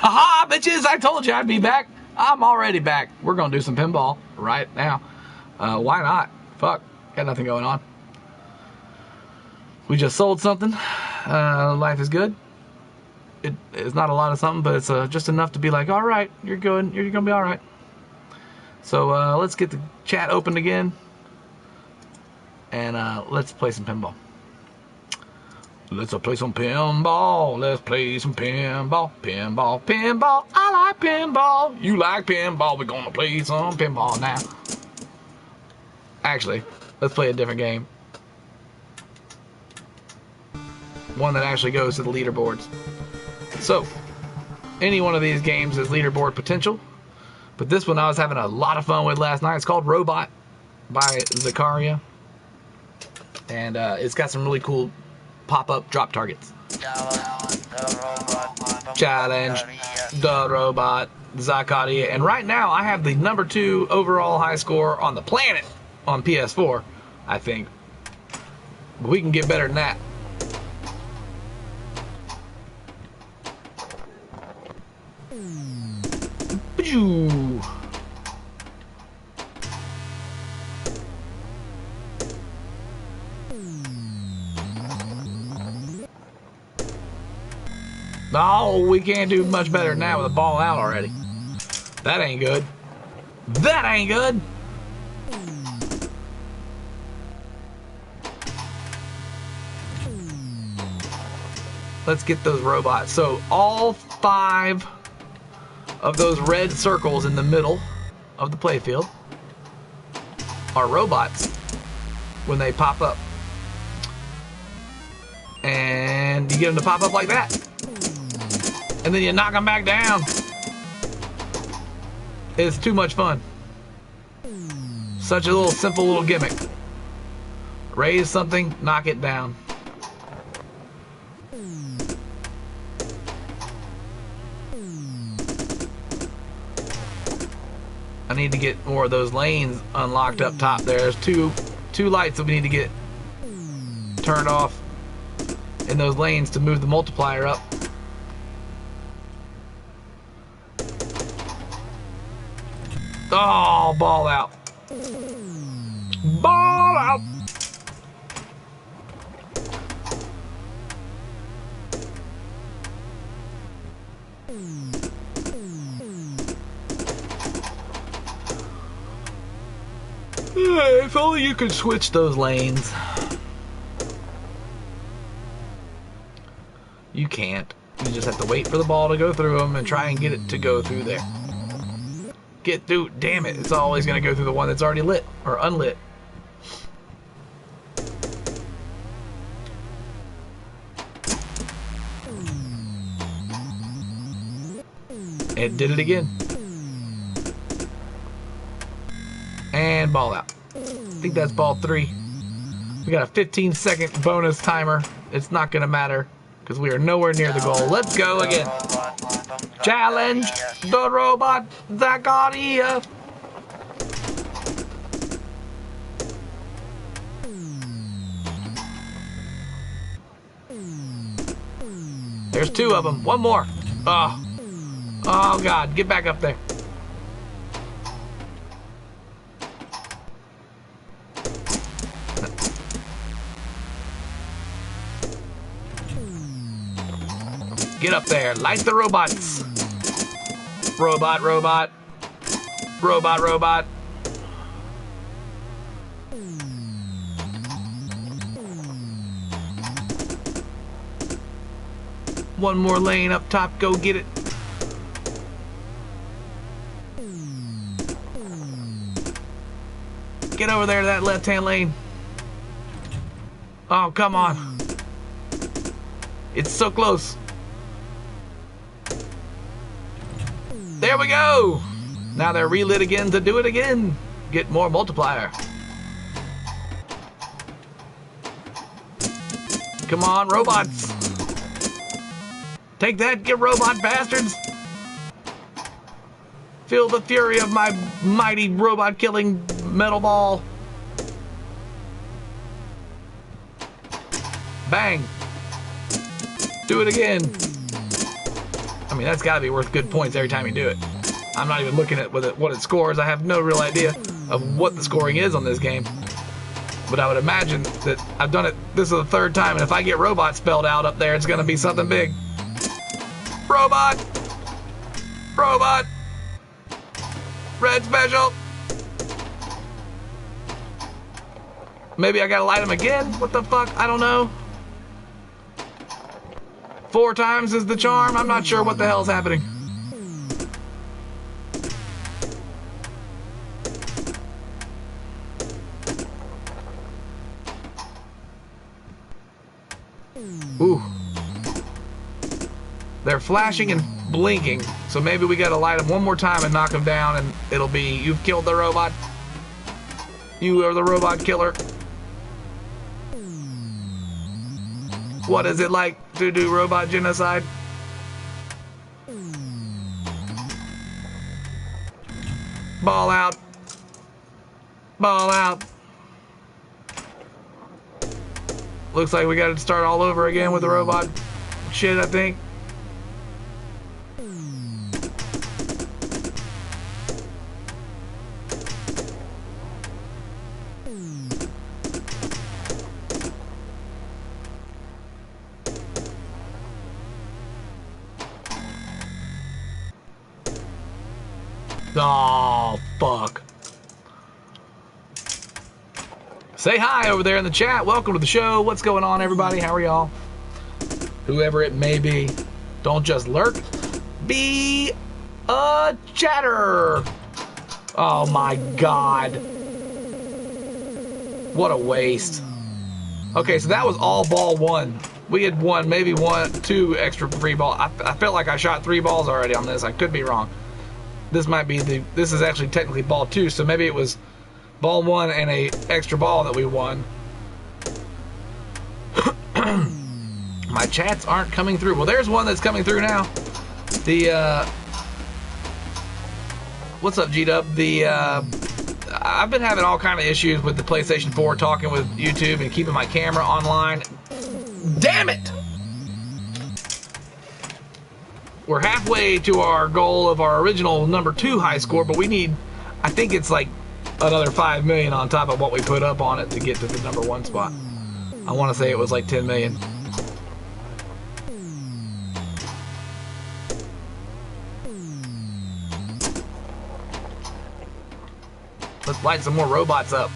Haha, bitches, I told you I'd be back. I'm already back. We're going to do some pinball right now. Why not? Fuck, got nothing going on. We just sold something. Life is good. It's not a lot of something, but it's just enough to be like, all right, you're good. You're going to be all right. So let's get the chat opened again. And let's play some pinball. Let's play some pinball. Let's play some pinball. Pinball, pinball. I like pinball. You like pinball. We're gonna play some pinball now. Actually, let's play a different game. One that actually goes to the leaderboards. So, any one of these games has leaderboard potential. But this one I was having a lot of fun with last night. It's called Robot by Zaccaria. And it's got some really cool pop-up drop targets. Challenge the robot, Zaccaria. And right now I have the #2 overall high score on the planet on PS4, I think. But we can get better than that. No, we can't do much better than that with a ball out already. That ain't good. That ain't good. Let's get those robots. So all 5 of those red circles in the middle of the playfield are robots when they pop up. And you get them to pop up like that. And then you knock them back down. It's too much fun. Such a little simple little gimmick. Raise something, knock it down. I need to get more of those lanes unlocked up top there. There's two lights that we need to get turned off in those lanes to move the multiplier up. Oh, ball out. Ball out. If only you could switch those lanes. You can't. You just have to wait for the ball to go through them and try and get it to go through there. Get through. Damn it. It's always going to go through the one that's already lit or unlit. It did it again. And ball out. I think that's ball 3. We got a 15-second bonus timer. It's not going to matter because we are nowhere near the goal. Let's go again. Challenge the robot, Zaccaria. There's 2 of them. One more. Oh. Oh, God. Get back up there. Get up there. Light the robots. Robot, robot. Robot, robot. One more lane up top. Go get it. Get over there to that left-hand lane. Oh, come on. It's so close. There we go. Now they're relit again to do it again. Get more multiplier. Come on, robots. Take that, you robot bastards. Feel the fury of my mighty robot-killing metal ball. Bang. Do it again. mean, that's got to be worth good points every time you do it. I'm not even looking at what it scores. I have no real idea of what the scoring is on this game. But I would imagine that I've done it, this is the third time, and if I get robot spelled out up there, it's going to be something big. Robot! Robot! Red special! Maybe I gotta light them again? What the fuck? I don't know. 4 times is the charm? I'm not sure what the hell's happening. Ooh. They're flashing and blinking, so maybe we gotta light them one more time and knock them down, and it'll be, you've killed the robot. You are the robot killer. What is it like to do robot genocide? Ball out. Ball out. Looks like we gotta start all over again with the robot shit, I think. Oh, fuck. Say hi over there in the chat. Welcome to the show. What's going on, everybody? How are y'all? Whoever it may be, don't just lurk. Be a chatter. Oh, my God. What a waste. Okay, so that was all ball 1. We had won maybe 2 extra free balls. I felt like I shot 3 balls already on this. I could be wrong. This might be this is actually technically ball 2, so maybe it was ball 1 and a extra ball that we won. My chats aren't coming through. Well, there's one that's coming through now. What's up, G-Dub? I've been having all kind of issues with the PlayStation 4 talking with YouTube and keeping my camera online. Damn it! We're halfway to our goal of our original number 2 high score, but we need, I think it's like another 5 million on top of what we put up on it to get to the number 1 spot. I want to say it was like 10 million. Let's light some more robots up.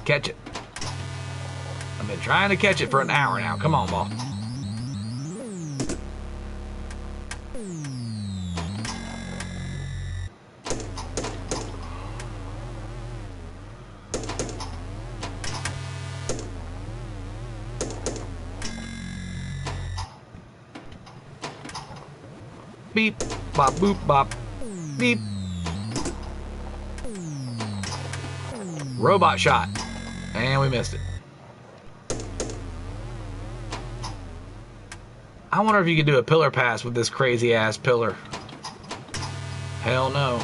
Catch it. I've been trying to catch it for an hour now. Come on, ball. Beep, bop, boop, bop, beep. Robot shot. And we missed it. I wonder if you could do a pillar pass with this crazy ass pillar. Hell no.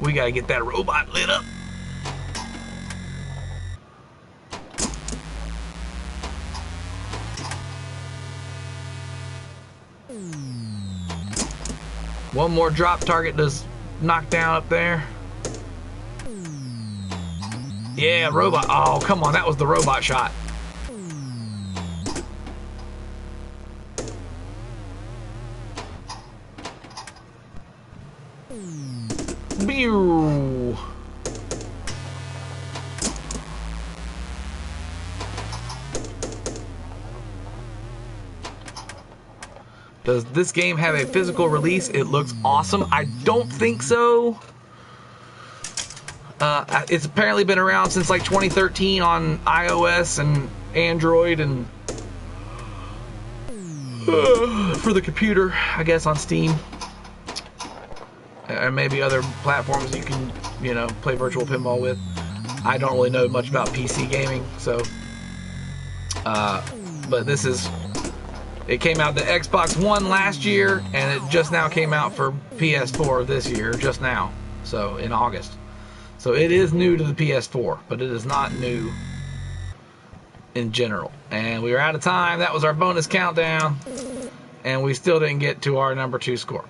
We gotta get that robot lit up. One more drop target does knock down up there. Yeah, robot. Oh, come on. That was the robot shot. Pew. Does this game have a physical release? It looks awesome. I don't think so. It's apparently been around since like 2013 on iOS and Android and for the computer, I guess on Steam. And maybe other platforms you can, you know, play virtual pinball with. I don't really know much about PC gaming, so but this is It came out to Xbox One last year, and it just now came out for PS4 this year, just now. So, in August. So, it is new to the PS4, but it is not new in general. And we were out of time. That was our bonus countdown. And we still didn't get to our number 2 score.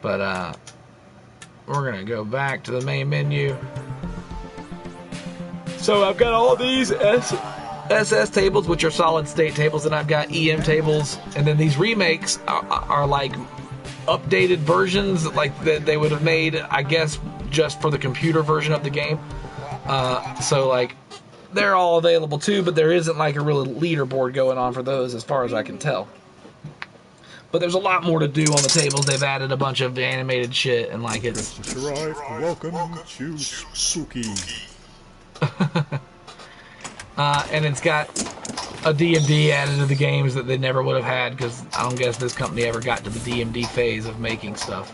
But, we're going to go back to the main menu. So, I've got all these SS tables, which are solid state tables, and I've got EM tables, and then these remakes are like updated versions, like that they would have made, I guess, just for the computer version of the game. So like they're all available too, but there isn't like a real leaderboard going on for those, as far as I can tell. But there's a lot more to do on the tables. They've added a bunch of animated shit, and like it's. Welcome to Spooky. And it's got a DMD added to the games that they never would have had, because I don't guess this company ever got to the DMD phase of making stuff.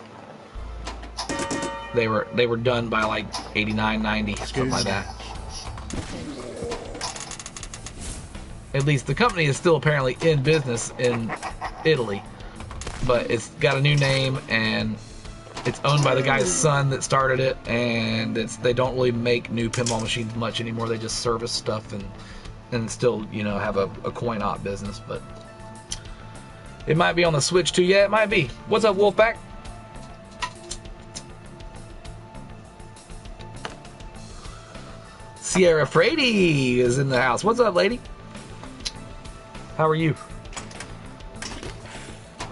They were done by like 89, 90, something like that. At least the company is still apparently in business in Italy, but it's got a new name, and it's owned by the guy's son that started it, and they don't really make new pinball machines much anymore. They just service stuff and still, you know, have a coin-op business. But it might be on the Switch too. Yeah, it might be. What's up, Wolfpack? Sierra Frady is in the house. What's up, lady? How are you?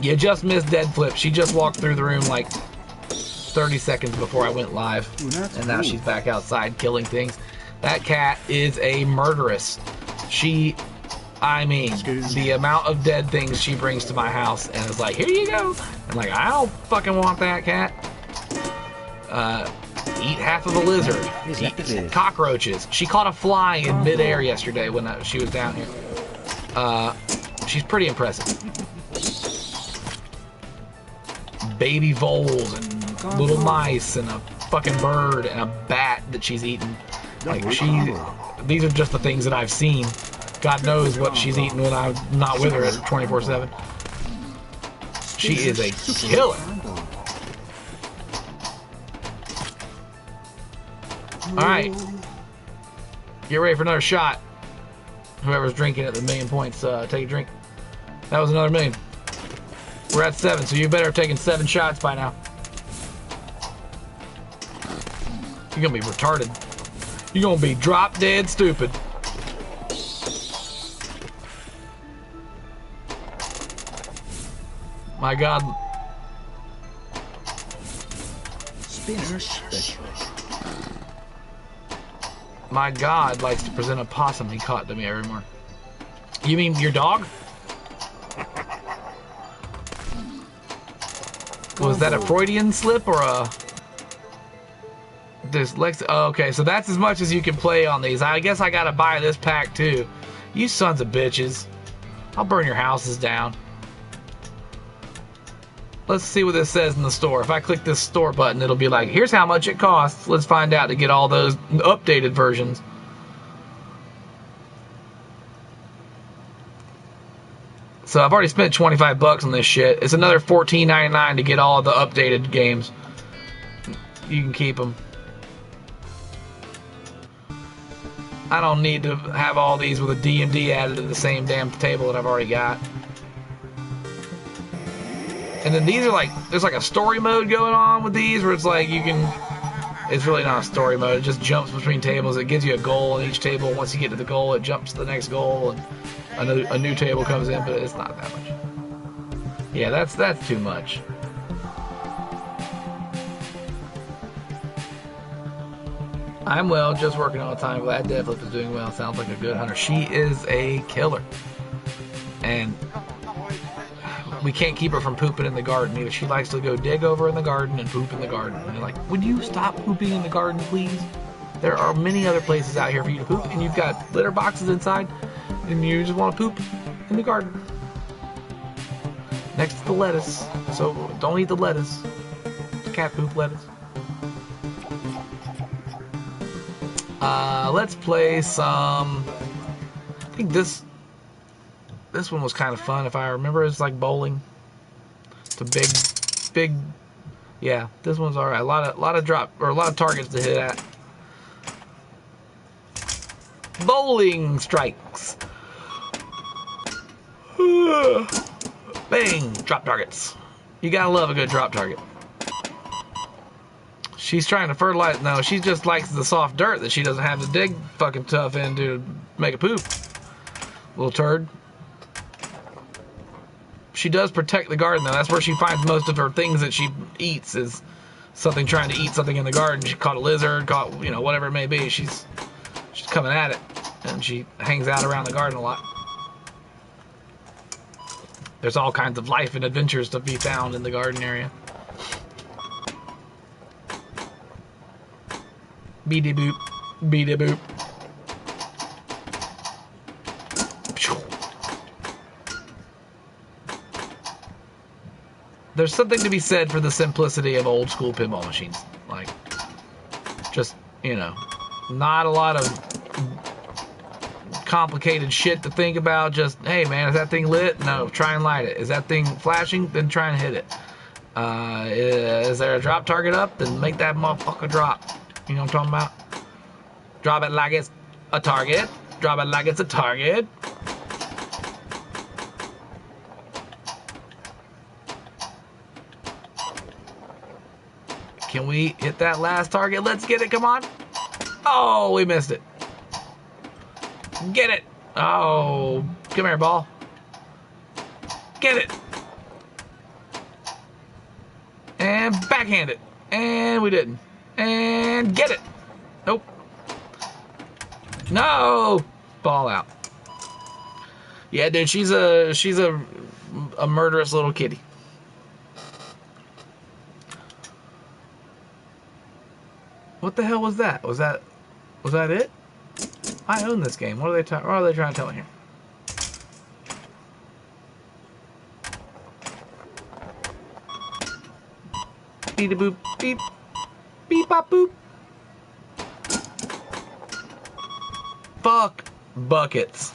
You just missed Dead Flip. She just walked through the room like 30 seconds before I went live, and now she's back outside killing things. That cat is a murderess. I mean, the amount of dead things she brings to my house and is like, here you go. And like, I don't fucking want that cat. Eat half of a lizard. Eat cockroaches. She caught a fly in midair yesterday when she was down here. She's pretty impressive. Baby voles and little mice and a fucking bird and a bat that she's eaten. Like these are just the things that I've seen. God knows what she's eating when I'm not with her 24/7. She is a killer. All right, get ready for another shot. Whoever's drinking at the million points, take a drink. That was another million. We're at 7, so you better have taken 7 shots by now. You're gonna be retarded. You're gonna be drop dead stupid. My God. Spinner special. My God likes to present a possum he caught to me every morning. You mean your dog? Was that a Freudian slip or a dyslexic? Oh, okay, so that's as much as you can play on these. I guess I gotta buy this pack too. You sons of bitches. I'll burn your houses down. Let's see what this says in the store. If I click this store button, it'll be like, here's how much it costs. Let's find out to get all those updated versions. So I've already spent 25 bucks on this shit. It's another $14.99 to get all the updated games. You can keep them. I don't need to have all these with a DMD added to the same damn table that I've already got. And then these are like, there's like a story mode going on with these where it's like you can, it's really not a story mode, it just jumps between tables. It gives you a goal on each table. Once you get to the goal, it jumps to the next goal and a new table comes in, but it's not that much. Yeah, that's too much. I'm well, just working all the time. Glad Deadlift is doing well. Sounds like a good hunter. She is a killer. And we can't keep her from pooping in the garden either. She likes to go dig over in the garden and poop in the garden. And you're like, would you stop pooping in the garden, please? There are many other places out here for you to poop, and you've got litter boxes inside, and you just want to poop in the garden. Next to the lettuce. So don't eat the lettuce. Cat poop lettuce. Let's play some... I think this... This one was kind of fun, if I remember. It's like bowling. It's a big. Yeah, this one's all right. A lot of targets to hit at. Bowling strikes. Bang! Drop targets. You gotta love a good drop target. She's trying to fertilize. No, she just likes the soft dirt that she doesn't have to dig fucking tough into to make a poop. Little turd. She does protect the garden, though. That's where she finds most of her things that she eats, is something trying to eat something in the garden. She caught a lizard, caught, you know, whatever it may be. She's coming at it, and she hangs out around the garden a lot. There's all kinds of life and adventures to be found in the garden area. Beady boop, beady boop. There's something to be said for the simplicity of old school pinball machines. Like, just, you know, not a lot of complicated shit to think about. Just, hey man, is that thing lit? No, try and light it. Is that thing flashing? Then try and hit it. Is there a drop target up? Then make that motherfucker drop. You know what I'm talking about? Drop it like it's a target. Drop it like it's a target. Can we hit that last target? Let's get it, come on. Oh, we missed it. Get it. Oh, come here, ball. Get it. And backhand it. And we didn't. And get it. Nope. No. Ball out. Yeah, dude, she's a murderous little kitty. What the hell was that? Was that it? I own this game. What are they trying to tell me here? Beep boop beep beep bop boop. Fuck buckets.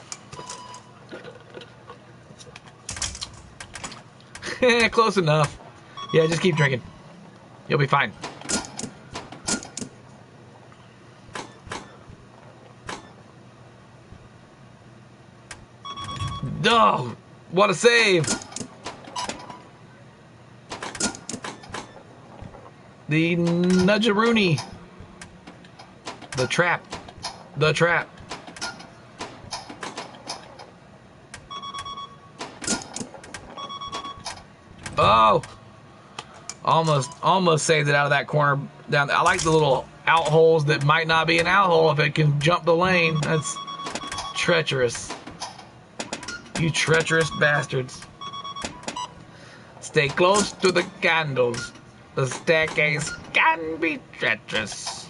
Close enough. Yeah, just keep drinking. You'll be fine. Oh, what a save! The nudgeroonie. The trap. The trap. Oh! Almost saved it out of that corner. Down. I like the little out holes that might not be an out hole if it can jump the lane. That's treacherous. You treacherous bastards. Stay close to the candles. The staircase can be treacherous.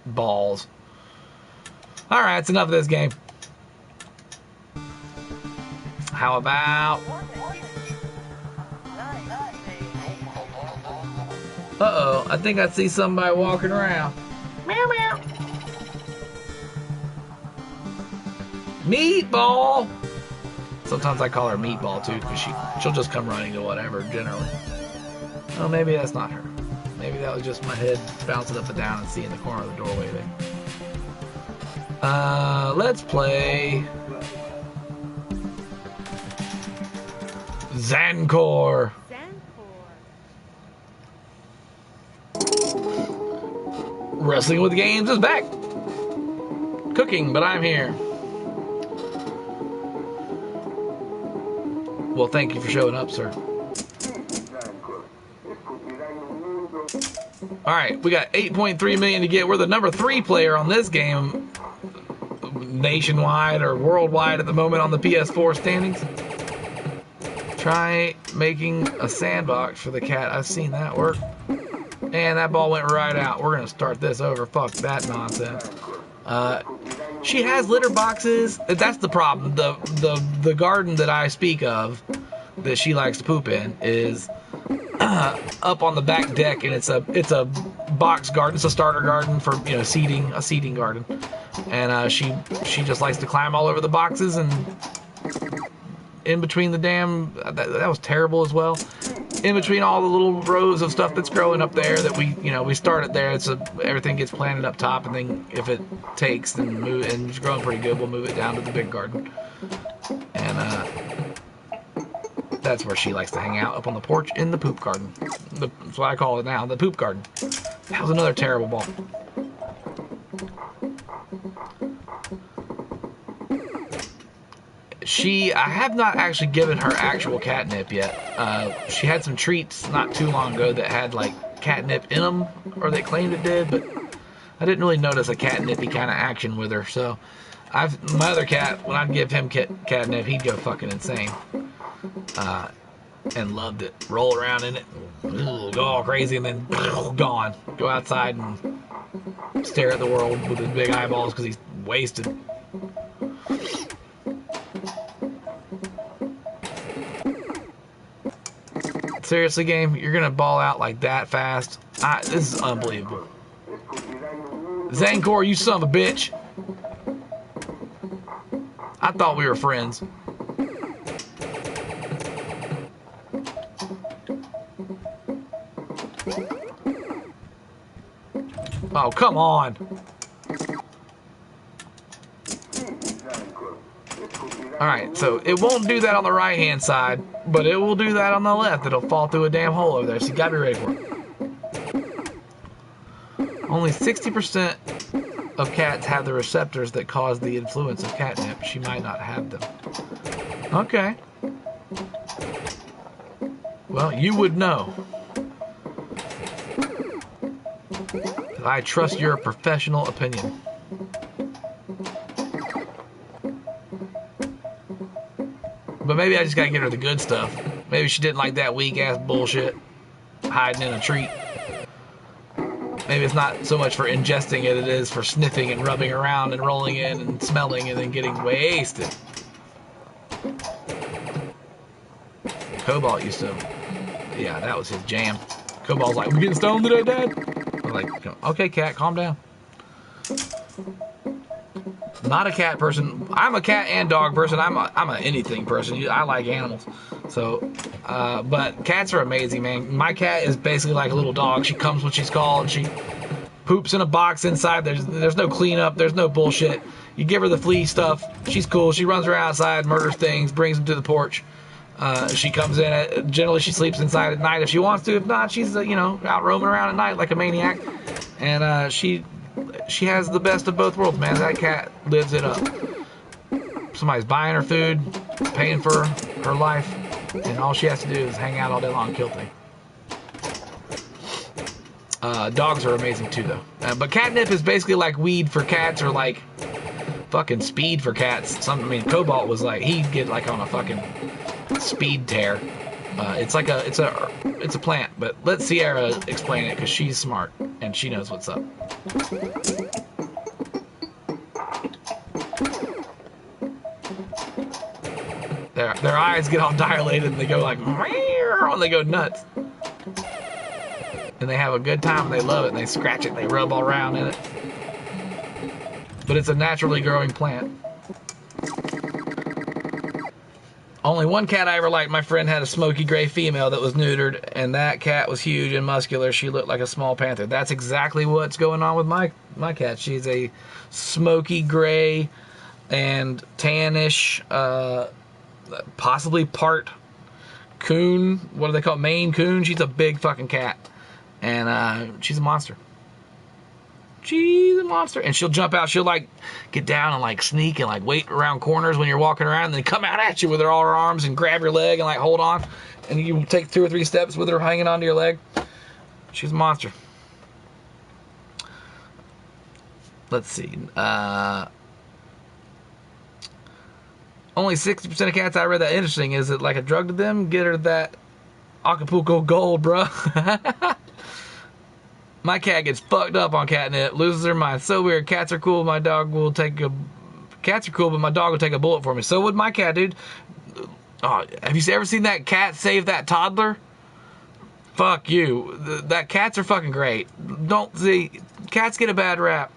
Balls. Alright, it's enough of this game. How about... Uh-oh, I think I see somebody walking around. Meow meow. Meatball! Sometimes I call her Meatball too, because she'll just come running to whatever, generally. Oh, maybe that's not her. Maybe that was just my head bouncing up and down and seeing the corner of the doorway there. Let's play... Zaccaria. Wrestling with Games is back. Cooking, but I'm here. Well, thank you for showing up, sir. Alright, we got 8.3 million to get. We're the number 3 player on this game, nationwide or worldwide at the moment on the PS4 standings. Try making a sandbox for the cat. I've seen that work. And that ball went right out. We're going to start this over. Fuck that nonsense. She has litter boxes. That's the problem. The garden that I speak of that she likes to poop in is up on the back deck, and it's a box garden. It's a starter garden for, you know, seeding, a seeding garden. And she just likes to climb all over the boxes and in between the damn, that was terrible as well. In between all the little rows of stuff that's growing up there that we started there. Everything gets planted up top, and then if it takes, then move, and it's growing pretty good, we'll move it down to the big garden. And that's where she likes to hang out, up on the porch in the poop garden. That's what I call it now, the poop garden. That was another terrible ball. I have not actually given her actual catnip yet. She had some treats not too long ago that had like catnip in them, or they claimed it did, but I didn't really notice a catnippy kind of action with her. So my other cat, when I'd give him catnip, he'd go fucking insane. And loved it. Roll around in it, go all crazy, and then gone. Go outside and stare at the world with his big eyeballs because he's wasted. Seriously, game, you're gonna ball out like that fast? This is unbelievable. Zaccaria, you son of a bitch. I thought we were friends. Oh, come on. Alright, so it won't do that on the right hand side, but it will do that on the left. It'll fall through a damn hole over there, so you gotta be ready for it. Only 60% of cats have the receptors that cause the influence of catnip. She might not have them. Okay. Well, you would know. I trust your professional opinion. But maybe I just gotta get her the good stuff. Maybe she didn't like that weak ass bullshit hiding in a treat. Maybe it's not so much for ingesting it, it is for sniffing and rubbing around and rolling in and smelling and then getting wasted. Cobalt used to, yeah, that was his jam. Cobalt's like, we getting stoned today, Dad? I'm like, okay, cat, calm down. Not a cat person. I'm a cat and dog person. I'm a anything person. I like animals. So, but cats are amazing, man. My cat is basically like a little dog. She comes when she's called. She poops in a box inside. There's no cleanup. There's no bullshit. You give her the flea stuff. She's cool. She runs around outside, murders things, brings them to the porch. She comes in. Generally, she sleeps inside at night if she wants to. If not, she's out roaming around at night like a maniac. And she has the best of both worlds, man. That cat lives it up. Somebody's buying her food, paying for her life, and all she has to do is hang out all day long and kill things. Dogs are amazing too, though. But catnip is basically like weed for cats, or like fucking speed for cats. Cobalt was like, he'd get like on a fucking speed tear. It's a plant, but let Sierra explain it because she's smart and she knows what's up. Their eyes get all dilated and they go like, and they go nuts. And they have a good time and they love it and they scratch it and they rub all around in it. But it's a naturally growing plant. Only one cat I ever liked. My friend had a smoky gray female that was neutered, and that cat was huge and muscular. She looked like a small panther. That's exactly what's going on with my cat. She's a smoky gray and tannish, possibly part coon. What do they call it? Maine coon. She's a big fucking cat, and she's a monster. She's a monster. And she'll jump out. She'll like get down and like sneak and like wait around corners when you're walking around, and then come out at you with all her arms and grab your leg and like hold on. And you take 2 or 3 steps with her hanging onto your leg. She's a monster. Let's see. Only 60% of cats I read that interesting. Is it like a drug to them? Get her that Acapulco Gold, bruh. My cat gets fucked up on catnip, loses her mind. So weird. Cats are cool. Cats are cool, but my dog will take a bullet for me. So would my cat, dude. Oh, have you ever seen that cat save that toddler? Fuck you. That cats are fucking great. Cats get a bad rap.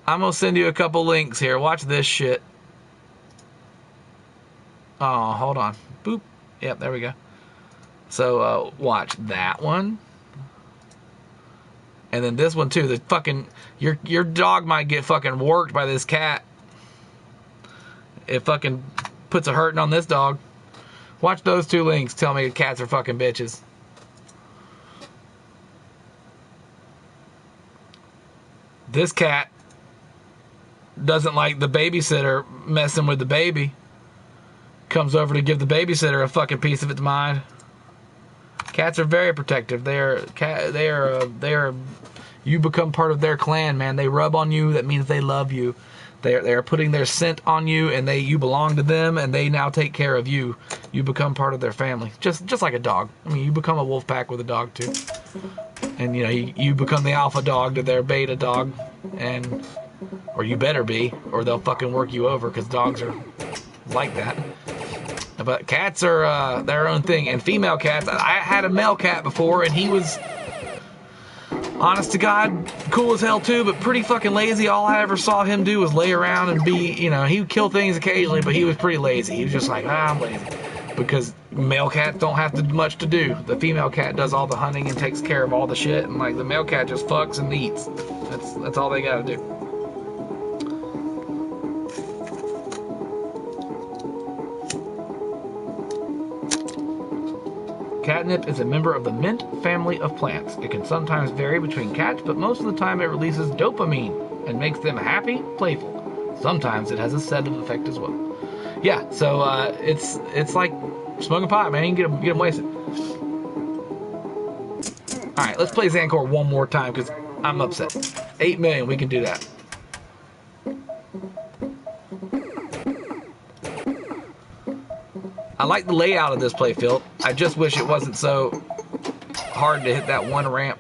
I'm gonna send you a couple links here. Watch this shit. Oh, hold on. Boop. Yep, there we go. So watch that one. And then this one too. The fucking your dog might get fucking worked by this cat. It fucking puts a hurting on this dog. Watch those two links. Tell me cats are fucking bitches. This cat doesn't like the babysitter messing with the baby. Comes over to give the babysitter a fucking piece of its mind. Cats are very protective. You become part of their clan, man. They rub on you. That means they love you. They're putting their scent on you, and you belong to them, and they now take care of you. You become part of their family, just like a dog. I mean, you become a wolf pack with a dog too, and you know you become the alpha dog to their beta dog, or you better be, or they'll fucking work you over because dogs are like that. But cats are their own thing, and female cats. I had a male cat before, and he was, honest to God, cool as hell too, but pretty fucking lazy. All I ever saw him do was lay around and be, you know, he would kill things occasionally, but he was pretty lazy. He was just like, I'm lazy. Because male cats don't have much to do. The female cat does all the hunting and takes care of all the shit, and like the male cat just fucks and eats. That's all they gotta do. Catnip is a member of the mint family of plants. It can sometimes vary between cats, but most of the time it releases dopamine and makes them happy, playful. Sometimes it has a sedative effect as well. Yeah, so it's like smoking pot, man. You can get them wasted. All right, let's play Zancor one more time because I'm upset. 8 million, we can do that. I like the layout of this playfield. I just wish it wasn't so hard to hit that one ramp.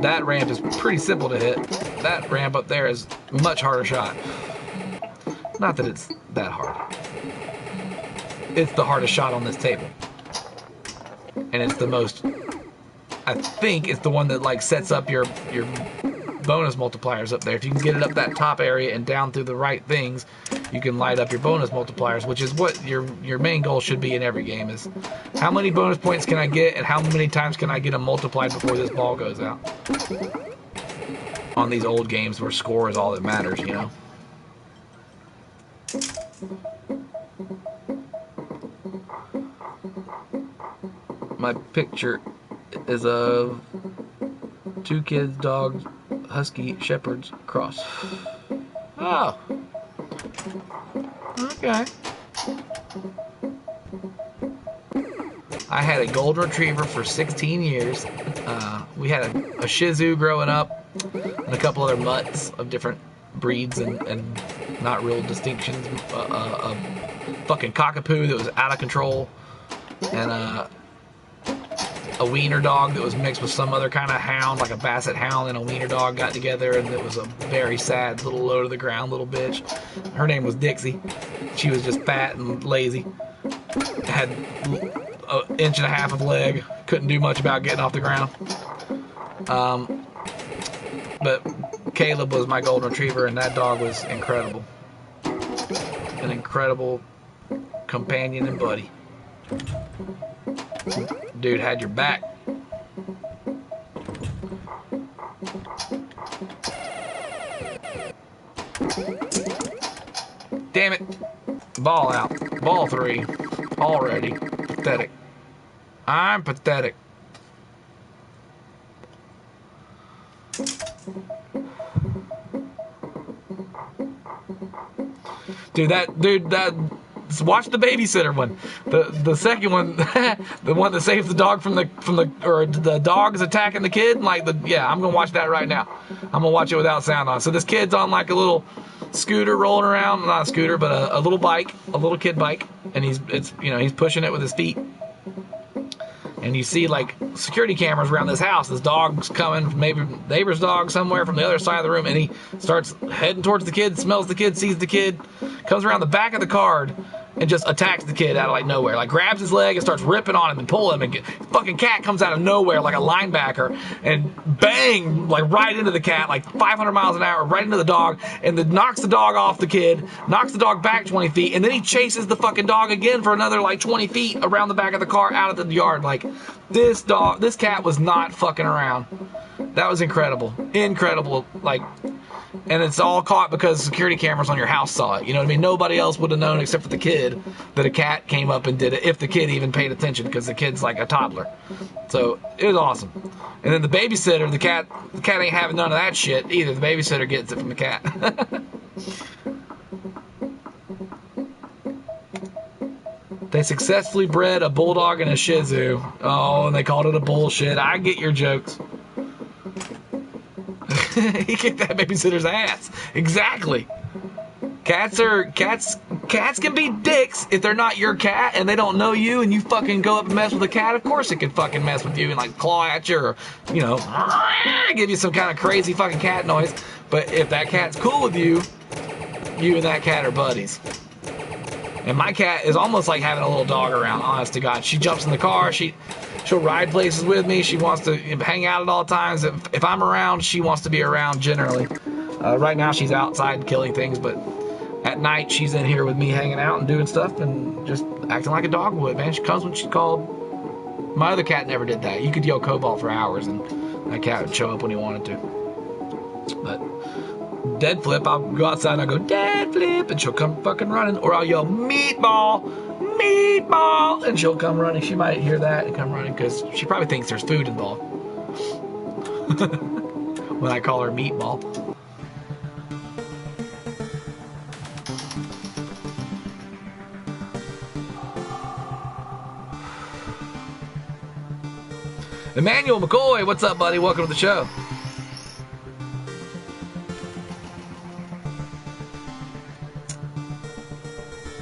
That ramp is pretty simple to hit. That ramp up there is much harder shot. Not that it's that hard. It's the hardest shot on this table. And it's the most, I think it's the one that like sets up your bonus multipliers up there. If you can get it up that top area and down through the right things, you can light up your bonus multipliers, which is what your main goal should be in every game, is how many bonus points can I get and how many times can I get them multiplied before this ball goes out. On these old games where score is all that matters, you know. My picture is of 2 kids, dogs, husky, shepherds, cross. Oh. Okay. I had a golden retriever for 16 years. We had a Shih Tzu growing up, and a couple other mutts of different breeds and not real distinctions. A fucking cockapoo that was out of control, and a wiener dog that was mixed with some other kind of hound, like a basset hound and a wiener dog got together, and it was a very sad little low to the ground little bitch. Her name was Dixie. She was just fat and lazy. Had an inch and a half of leg. Couldn't do much about getting off the ground. But Caleb was my golden retriever, and that dog was incredible. An incredible companion and buddy. Dude had your back. Damn it. Ball out. Ball 3. Already. Pathetic. I'm pathetic. Watch the babysitter one. The second one, the one that saves the dog from the dog's attacking the kid. I'm gonna watch that right now. I'm gonna watch it without sound on. So this kid's on like a little scooter rolling around, not a scooter, but a little bike, a little kid bike, and he's pushing it with his feet. And you see like security cameras around this house. This dog's coming, maybe neighbor's dog somewhere from the other side of the room, and he starts heading towards the kid, smells the kid, sees the kid, comes around the back of the car, and just attacks the kid out of like nowhere. Like grabs his leg and starts ripping on him and pulling him. And fucking cat comes out of nowhere like a linebacker and bang, like right into the cat, like 500 miles an hour, right into the dog, and then knocks the dog off the kid, knocks the dog back 20 feet, and then he chases the fucking dog again for another like 20 feet around the back of the car out of the yard. Like this cat was not fucking around. That was incredible. Incredible. Like, and it's all caught because security cameras on your house saw it. You know what I mean? Nobody else would have known except for the kid that a cat came up and did it, if the kid even paid attention, because the kid's like a toddler. So it was awesome. And then the babysitter, the cat ain't having none of that shit either. The babysitter gets it from the cat. They successfully bred a bulldog and a shih tzu. Oh, and they called it a bullshit. I get your jokes. He kicked that babysitter's ass. Exactly. Cats can be dicks if they're not your cat and they don't know you, and you fucking go up and mess with a cat. Of course it can fucking mess with you and like claw at you, or, you know, give you some kind of crazy fucking cat noise. But if that cat's cool with you, you and that cat are buddies. And my cat is almost like having a little dog around, honest to God. She jumps in the car, she'll ride places with me, she wants to hang out at all times. If I'm around, she wants to be around generally. Right now she's outside killing things, but at night she's in here with me hanging out and doing stuff and just acting like a dog would, man. She comes when she's called. My other cat never did that. You could yell Cobalt for hours and that cat would show up when he wanted to. But dead flip, I'll go outside and I'll go dead flip and she'll come fucking running, or I'll yell meatball, meatball, and she'll come running. She might hear that and come running because she probably thinks there's food involved when I call her meatball. Emmanuel McCoy, what's up, buddy? Welcome to the show.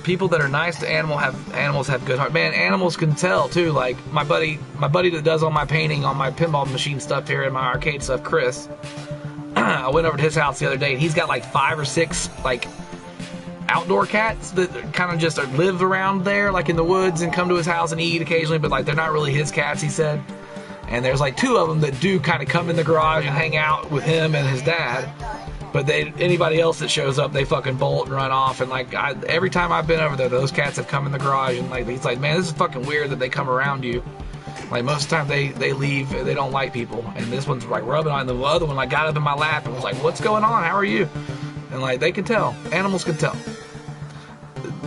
People that are nice to animals have good heart. Man, animals can tell too. Like my buddy that does all my painting on my pinball machine stuff here and my arcade stuff, Chris. I went over to his house the other day and he's got like 5 or 6 like outdoor cats that kind of just live around there, like in the woods, and come to his house and eat occasionally, but like they're not really his cats, he said. And there's like 2 of them that do kind of come in the garage and hang out with him and his dad. But anybody else that shows up, they fucking bolt and run off. And like every time I've been over there, those cats have come in the garage, and like he's like, man, this is fucking weird that they come around you. Like most of the time they leave, they don't like people. And this one's like rubbing on the other one, like got up in my lap and was like, what's going on? How are you? And like they can tell, animals can tell.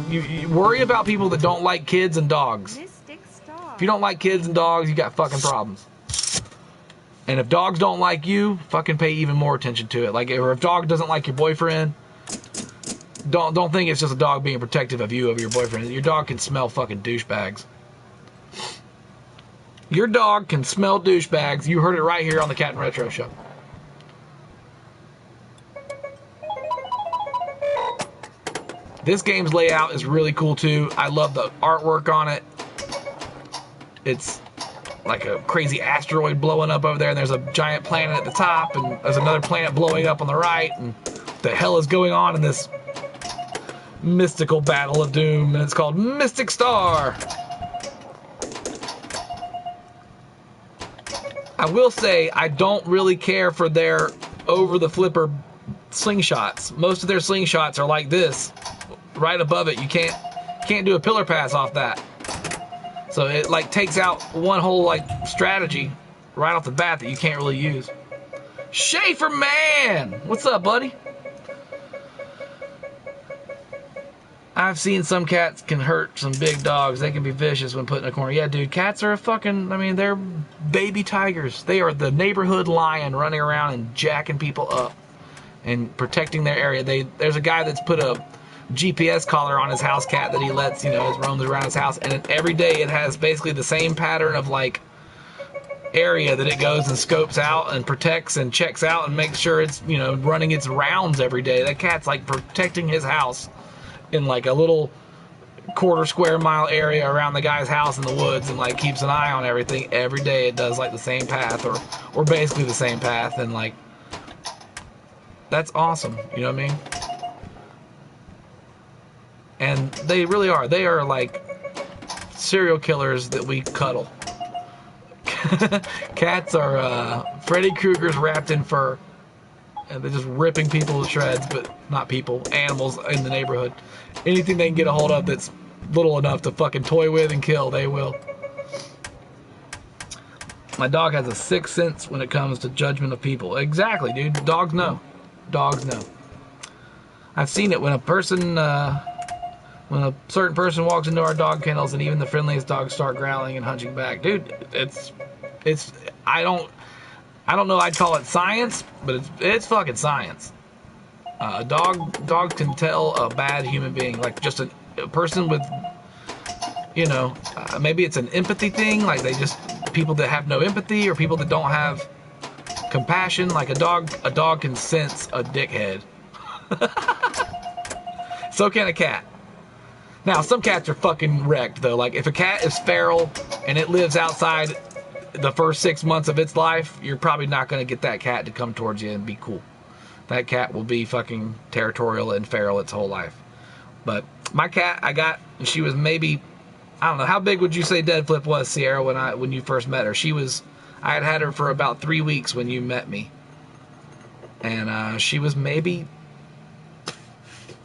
You worry about people that don't like kids and dogs. If you don't like kids and dogs, you got fucking problems. And if dogs don't like you, fucking pay even more attention to it. Like, or if dog doesn't like your boyfriend, don't think it's just a dog being protective of you over your boyfriend. Your dog can smell fucking douchebags. Your dog can smell douchebags. You heard it right here on the CaptNRetro show. This game's layout is really cool too. I love the artwork on it. It's like a crazy asteroid blowing up over there, and there's a giant planet at the top, and there's another planet blowing up on the right, and what the hell is going on in this mystical battle of doom? And it's called Mystic Star. I will say I don't really care for their over the flipper slingshots. Most of their slingshots are like this, right above it. You can't do a pillar pass off that. So it like takes out one whole like strategy right off the bat that you can't really use. Schaefer Man, what's up, buddy? I've seen some cats can hurt some big dogs. They can be vicious when put in a corner. Yeah, dude, cats are they're baby tigers. They are the neighborhood lion running around and jacking people up and protecting their area. There's a guy that's put a GPS collar on his house cat that he lets, roams around his house, and every day it has basically the same pattern of like area that it goes and scopes out and protects and checks out and makes sure it's running its rounds every day. That cat's like protecting his house in like a little quarter square mile area around the guy's house in the woods, and like keeps an eye on everything every day. It does like the same path or basically the same path, and like that's awesome. You know what I mean? And they really are. They are like serial killers that we cuddle. Cats are Freddy Krueger's wrapped in fur. And they're just ripping people to shreds, but not people, animals in the neighborhood. Anything they can get a hold of that's little enough to fucking toy with and kill, they will. My dog has a sixth sense when it comes to judgment of people. Exactly, dude. Dogs know. Dogs know. I've seen it when a person, when a certain person walks into our dog kennels, and even the friendliest dogs start growling and hunching back. Dude, it's. I don't know. I'd call it science, but it's fucking science. A dog can tell a bad human being, like just a person with, you know, maybe it's an empathy thing, like they just, people that have no empathy or people that don't have compassion. Like a dog can sense a dickhead. So can a cat. Now, some cats are fucking wrecked though. Like if a cat is feral and it lives outside the first 6 months of its life, you're probably not going to get that cat to come towards you and be cool. That cat will be fucking territorial and feral its whole life. But my cat I got, she was maybe, I don't know, how big would you say Dead Flip was, Sierra, when you first met her? I had her for about 3 weeks when you met me. And she was maybe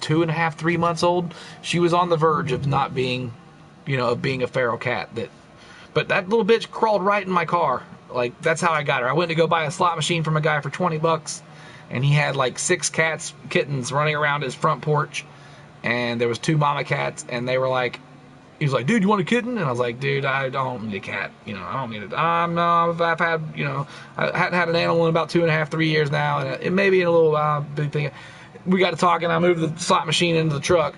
2.5, 3 months old. She was on the verge of not being, you know, of being a feral cat. But that little bitch crawled right in my car. Like, that's how I got her. I went to go buy a slot machine from a guy for $20, and he had like 6 kittens running around his front porch, and there was 2 mama cats, and they were like, he was like, dude, you want a kitten? And I was like, dude, I don't need a cat. You know, I don't need it. No, I've had, you know, I hadn't had an animal in about 2.5, 3 years now, and it may be in a little big thing. We got to talking. I moved the slot machine into the truck,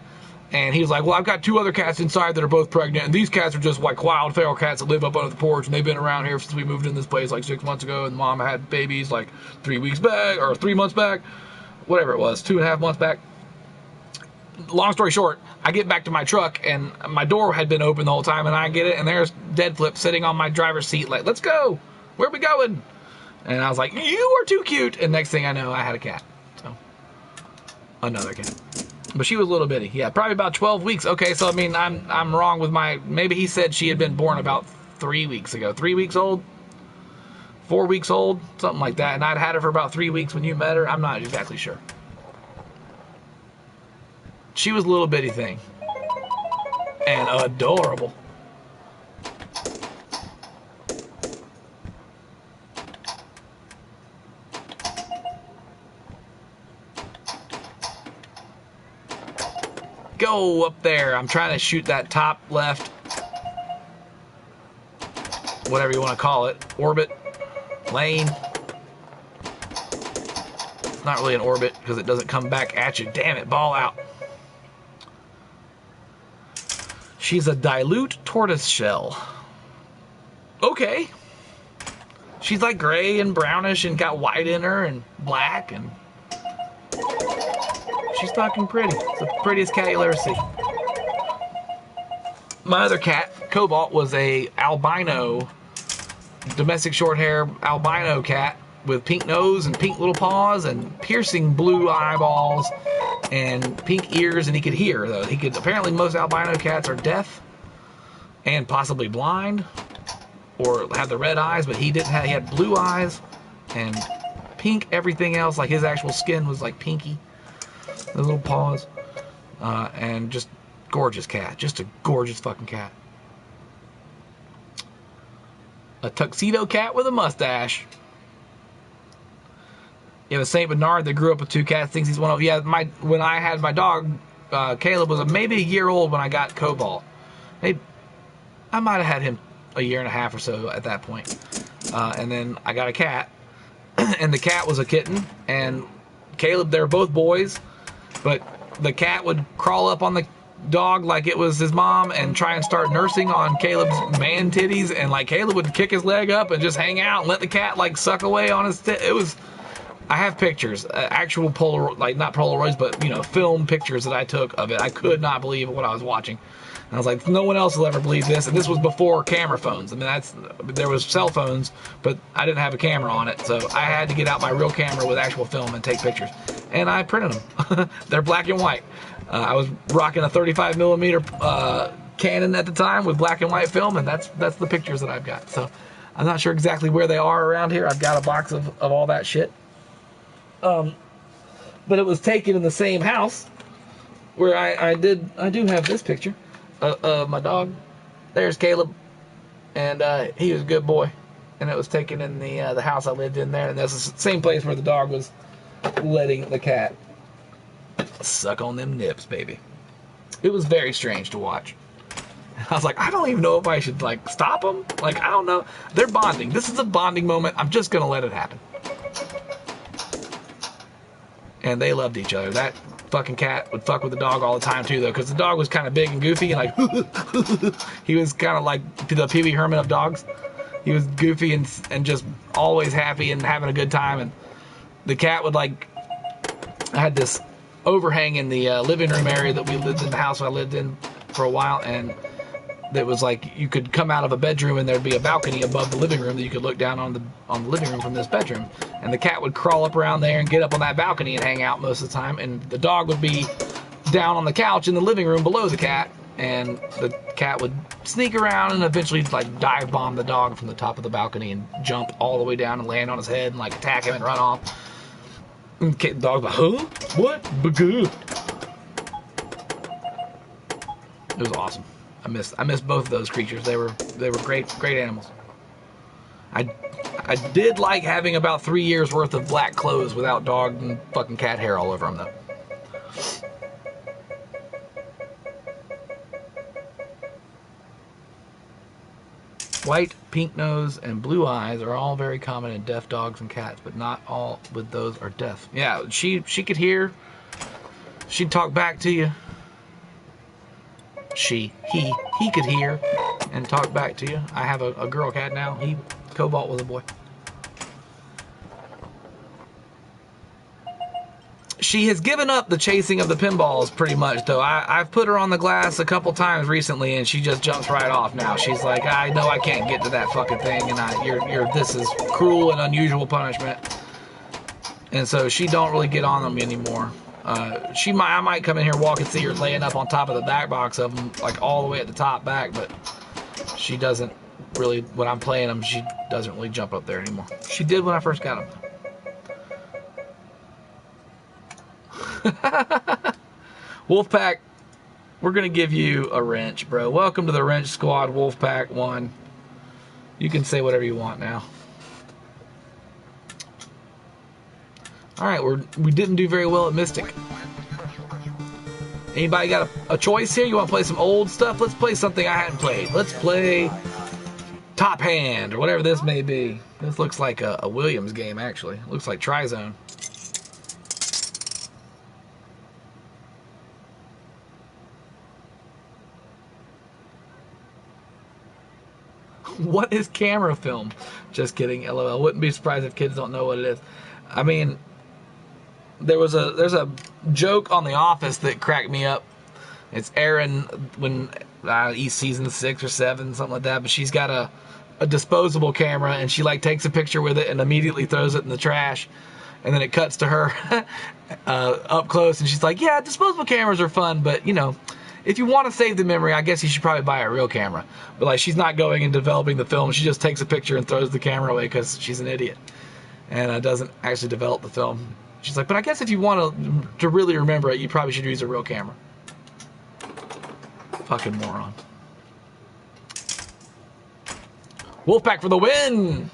and he was like, well, I've got 2 other cats inside that are both pregnant, and these cats are just like wild feral cats that live up under the porch, and they've been around here since we moved in this place like 6 months ago, and mom had babies like 3 weeks back, or 3 months back, whatever it was, 2.5 months back. Long story short, I get back to my truck, and my door had been open the whole time, and I get it, and there's Dead Flip sitting on my driver's seat like, let's go, where are we going? And I was like, you are too cute, and next thing I know, I had a cat. So, another cat. But she was a little bitty. Yeah, probably about 12 weeks. Okay, so I mean, I'm wrong with my, maybe he said she had been born about 3 weeks ago. 3 weeks old? 4 weeks old? Something like that. And I'd had her for about 3 weeks when you met her. I'm not exactly sure. She was a little bitty thing. And adorable. Go up there. I'm trying to shoot that top left, whatever you want to call it, orbit, lane. It's not really an orbit because it doesn't come back at you. Damn it, ball out. She's a dilute tortoise shell. Okay. She's like gray and brownish and got white in her and black, and she's fucking pretty. It's the prettiest cat you'll ever see. My other cat, Cobalt, was a albino, domestic short hair albino cat with pink nose and pink little paws and piercing blue eyeballs and pink ears, and he could hear, though. He could, apparently most albino cats are deaf and possibly blind or have the red eyes, but he didn't have, he had blue eyes and pink everything else, like his actual skin was like pinky. The little paws, and just gorgeous cat. Just a gorgeous fucking cat. A tuxedo cat with a mustache. You have a Saint Bernard that grew up with 2 cats, thinks he's one of, yeah, when I had my dog, Caleb was maybe a year old when I got Cobalt. I might have had him a year and a half or so at that point. And then I got a cat, and the cat was a kitten, and Caleb, they're both boys, but the cat would crawl up on the dog like it was his mom and try and start nursing on Caleb's man titties, and like Caleb would kick his leg up and just hang out and let the cat like suck away on his it was, I have pictures, actual Polaroid, like not Polaroids, but you know, film pictures that I took of it. I could not believe what I was watching. And I was like, no one else will ever believe this. And this was before camera phones. I mean, there was cell phones, but I didn't have a camera on it. So I had to get out my real camera with actual film and take pictures. And I printed them. They're black and white. I was rocking a 35 millimeter Canon at the time with black and white film, and that's the pictures that I've got. So I'm not sure exactly where they are around here. I've got a box of all that shit. But it was taken in the same house where I do have this picture of my dog. There's Caleb, and he was a good boy, and it was taken in the house I lived in there, and that's the same place where the dog was letting the cat suck on them nips, baby. It was very strange to watch. I was like, I don't even know if I should like stop them. Like, I don't know. They're bonding. This is a bonding moment. I'm just gonna let it happen. And they loved each other. That fucking cat would fuck with the dog all the time too, though, because the dog was kind of big and goofy and like he was kind of like the Pee Wee Herman of dogs. He was goofy and just always happy and having a good time. And the cat would like, I had this overhang in the living room area that we lived in, the house I lived in for a while, and that was like you could come out of a bedroom and there'd be a balcony above the living room that you could look down on the living room from this bedroom, and the cat would crawl up around there and get up on that balcony and hang out most of the time, and the dog would be down on the couch in the living room below the cat, and the cat would sneak around and eventually like dive bomb the dog from the top of the balcony and jump all the way down and land on his head and like attack him and run off. And the dog's like, huh? What? Bagoo. It was awesome. I missed both of those creatures. They were great animals. I did like having about 3 years worth of black clothes without dog and fucking cat hair all over them though. White, pink nose, and blue eyes are all very common in deaf dogs and cats, but not all with those are deaf. Yeah, she could hear. She'd talk back to you. He could hear and talk back to you. I have a girl cat now. Cobalt was a boy. She has given up the chasing of the pinballs pretty much, though. I've put her on the glass a couple times recently, and she just jumps right off now. She's like, I know I can't get to that fucking thing, and this is cruel and unusual punishment. And so she don't really get on them anymore. I might come in here, walk and see her laying up on top of the back box of them, like all the way at the top back, but she doesn't really, when I'm playing them, she doesn't really jump up there anymore. She did when I first got them. Wolfpack, we're gonna give you a wrench, bro. Welcome to the Wrench Squad, Wolfpack 1. You can say whatever you want now. Alright, we didn't do very well at Mystic. Anybody got a choice here? You want to play some old stuff? Let's play something I hadn't played. Let's play Top Hand, or whatever this may be. This looks like a Williams game, actually. It looks like Trizone. What is camera film? Just kidding, LOL. Wouldn't be surprised if kids don't know what it is. I mean, there's a joke on The Office that cracked me up. It's Erin when season 6 or 7, something like that. But she's got a disposable camera, and she like takes a picture with it and immediately throws it in the trash. And then it cuts to her up close, and she's like, "Yeah, disposable cameras are fun, but you know, if you want to save the memory, I guess you should probably buy a real camera." But like, she's not going and developing the film. She just takes a picture and throws the camera away because she's an idiot and doesn't actually develop the film. She's like, "But I guess if you want to really remember it, you probably should use a real camera." Fucking moron. Wolfpack for the win!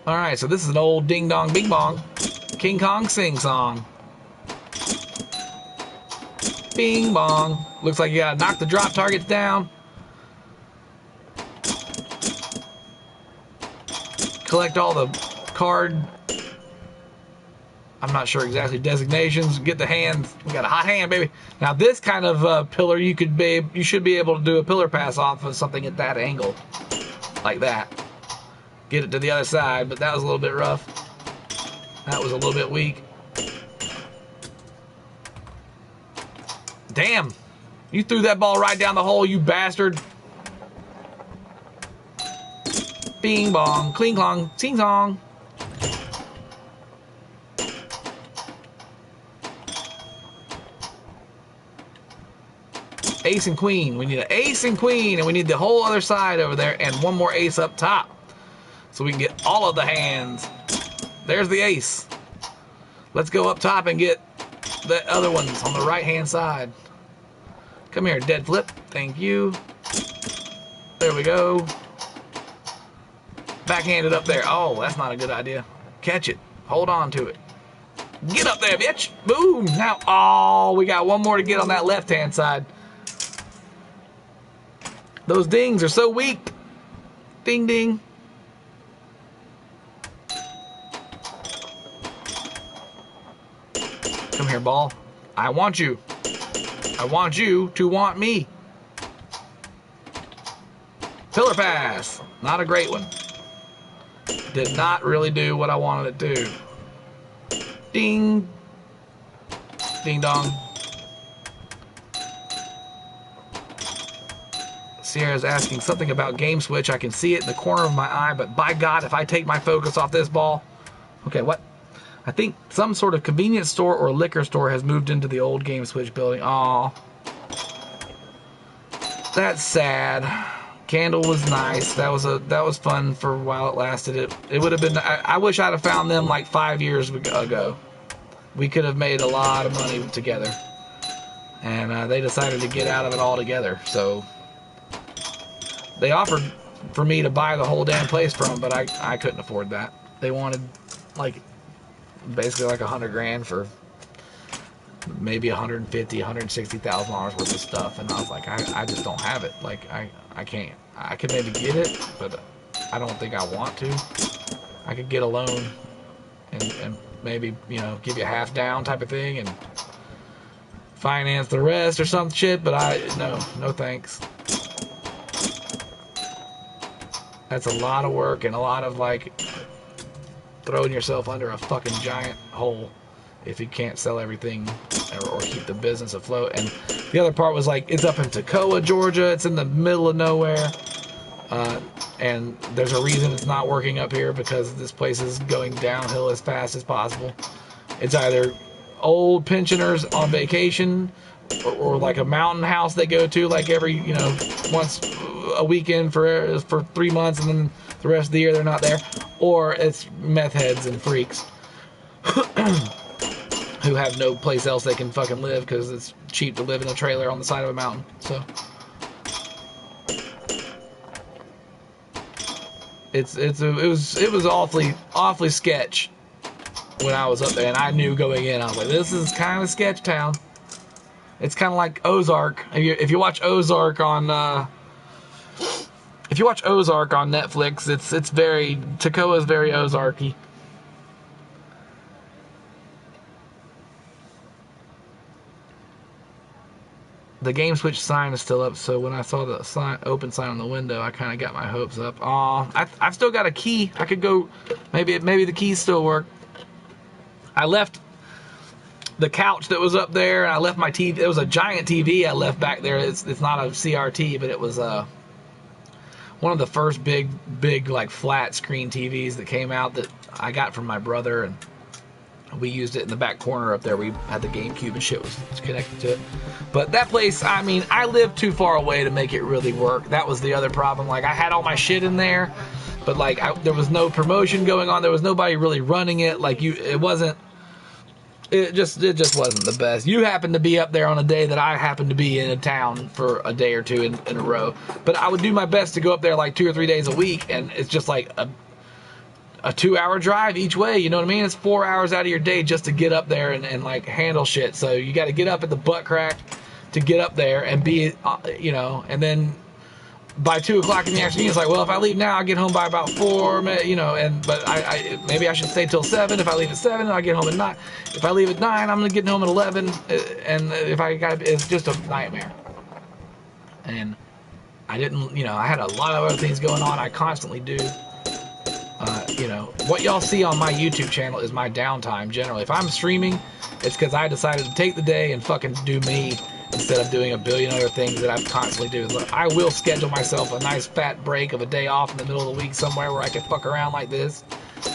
Alright, so this is an old Ding Dong Bing Bong King Kong sing song. Bing bong. Looks like you gotta knock the drop targets down. Collect all the card, I'm not sure exactly, designations. Get the hands. We got a hot hand, baby. Now this kind of pillar, you should be able to do a pillar pass off of something at that angle, like that. Get it to the other side, but that was a little bit rough. That was a little bit weak. Damn. You threw that ball right down the hole, you bastard. Bing bong, cling clong, ting song. Ace and queen. We need an ace and queen, and we need the whole other side over there, and one more ace up top, so we can get all of the hands. There's the ace. Let's go up top and get the other ones on the right-hand side. Come here, dead flip. Thank you. There we go. Backhanded up there. Oh, that's not a good idea. Catch it. Hold on to it. Get up there, bitch. Boom. Now, oh, we got one more to get on that left-hand side. Those dings are so weak. Ding, ding. Come here, ball. I want you. I want you to want me. Pillar pass. Not a great one. Did not really do what I wanted it to do. Ding. Ding dong. Sierra's asking something about game switch. I can see it in the corner of my eye, but by God, if I take my focus off this ball. Okay, what? I think some sort of convenience store or liquor store has moved into the old game switch building. Aw. That's sad. Candle was nice. That was fun for a while it lasted. It would have been. I wish I'd have found them like 5 years ago. We could have made a lot of money together. And they decided to get out of it altogether. So they offered for me to buy the whole damn place from them, but I couldn't afford that. They wanted like basically like $100 grand for maybe $150,000, $160,000 worth of stuff, and I was like, I just don't have it. Like I can't. I could maybe get it, but I don't think I want to. I could get a loan and maybe, you know, give you half down type of thing and finance the rest or some shit, but no thanks. That's a lot of work and a lot of like throwing yourself under a fucking giant hole if you can't sell everything or keep the business afloat. And the other part was like, it's up in Toccoa, Georgia. It's in the middle of nowhere. And there's a reason it's not working up here, because this place is going downhill as fast as possible. It's either old pensioners on vacation or like a mountain house they go to like every, you know, once a weekend for 3 months, and then the rest of the year they're not there. Or it's meth heads and freaks who have no place else they can fucking live because it's cheap to live in a trailer on the side of a mountain. So it was awfully sketch when I was up there, and I knew going in, I was like, this is kind of sketch town. It's kind of like Ozark. If you watch Ozark on Netflix, it's very, Toccoa is very Ozarky. The game switch sign is still up, so when I saw the open sign on the window, I kind of got my hopes up. Aw, I've still got a key. I could go, maybe the keys still work. I left the couch that was up there, and I left my TV. It was a giant TV I left back there. It's not a CRT, but it was one of the first big like flat screen TVs that came out that I got from my brother, and we used it in the back corner up there. We had the GameCube and shit was connected to it. But that place, I mean, I lived too far away to make it really work. That was the other problem. Like, I had all my shit in there, but like there was no promotion going on. There was nobody really running it. Like it just wasn't the best. You happened to be up there on a day that I happened to be in a town for a day or two in a row. But I would do my best to go up there like 2 or 3 days a week, and it's just like a 2-hour drive each way, you know what I mean? It's 4 hours out of your day just to get up there and like handle shit. So you got to get up at the butt crack to get up there and be, you know, and then by 2 o'clock in the afternoon, it's like, well, if I leave now, I'll get home by about 4, you know, but I maybe I should stay till 7. If I leave at 7, I'll get home at 9. If I leave at 9, I'm going to get home at 11. And if I got, it's just a nightmare. And I didn't, you know, I had a lot of other things going on. I constantly do. You know, what y'all see on my YouTube channel is my downtime generally. If I'm streaming, it's because I decided to take the day and fucking do me instead of doing a billion other things that I'm constantly doing. Look, I will schedule myself a nice fat break of a day off in the middle of the week somewhere where I can fuck around like this.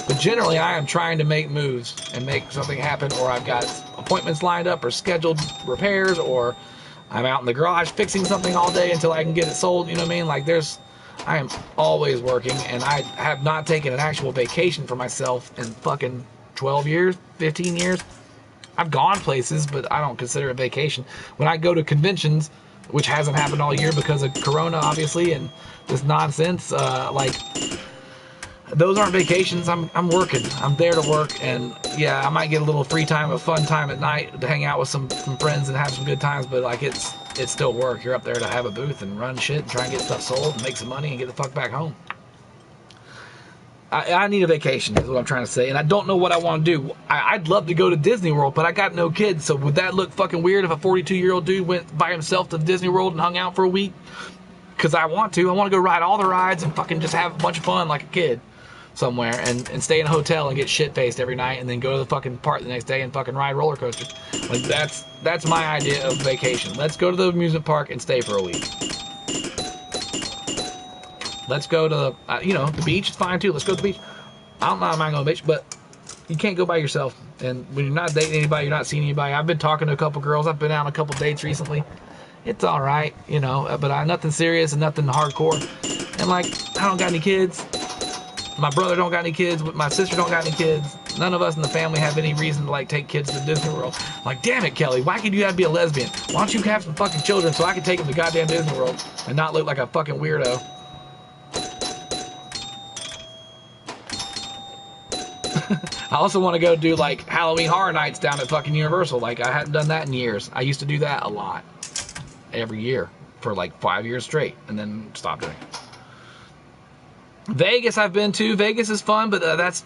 But generally, I am trying to make moves and make something happen, or I've got appointments lined up or scheduled repairs, or I'm out in the garage fixing something all day until I can get it sold. You know what I mean? Like, I am always working, and I have not taken an actual vacation for myself in fucking 12 years, 15 years. I've gone places, but I don't consider it vacation. When I go to conventions, which hasn't happened all year because of Corona, obviously, and this nonsense, like, those aren't vacations. I'm working. I'm there to work, and yeah, I might get a little free time, a fun time at night to hang out with some friends and have some good times, but like, it's still work. You're up there to have a booth and run shit and try and get stuff sold and make some money and get the fuck back home. I need a vacation is what I'm trying to say, and I don't know what I want to do. I'd love to go to Disney World, but I got no kids, so would that look fucking weird if a 42-year-old dude went by himself to Disney World and hung out for a week? Because I want to go ride all the rides and fucking just have a bunch of fun like a kid somewhere, and stay in a hotel and get shit-faced every night, and then go to the fucking park the next day and fucking ride roller coasters. Like, that's my idea of vacation. Let's go to the amusement park and stay for a week. Let's go to the, the beach is fine too. Let's go to the beach. I don't know how I'm going to the beach, but you can't go by yourself. And when you're not dating anybody, you're not seeing anybody. I've been talking to a couple girls. I've been out on a couple dates recently. It's all right, but nothing serious and nothing hardcore. And like, I don't got any kids. My brother don't got any kids. My sister don't got any kids. None of us in the family have any reason to like take kids to Disney World. Like, damn it, Kelly, why could you have to be a lesbian? Why don't you have some fucking children so I can take them to goddamn Disney World and not look like a fucking weirdo? I also want to go do like Halloween Horror Nights down at fucking Universal. Like, I hadn't done that in years. I used to do that a lot, every year for like 5 years straight, and then stopped doing it. Vegas I've been to. Vegas is fun, but that's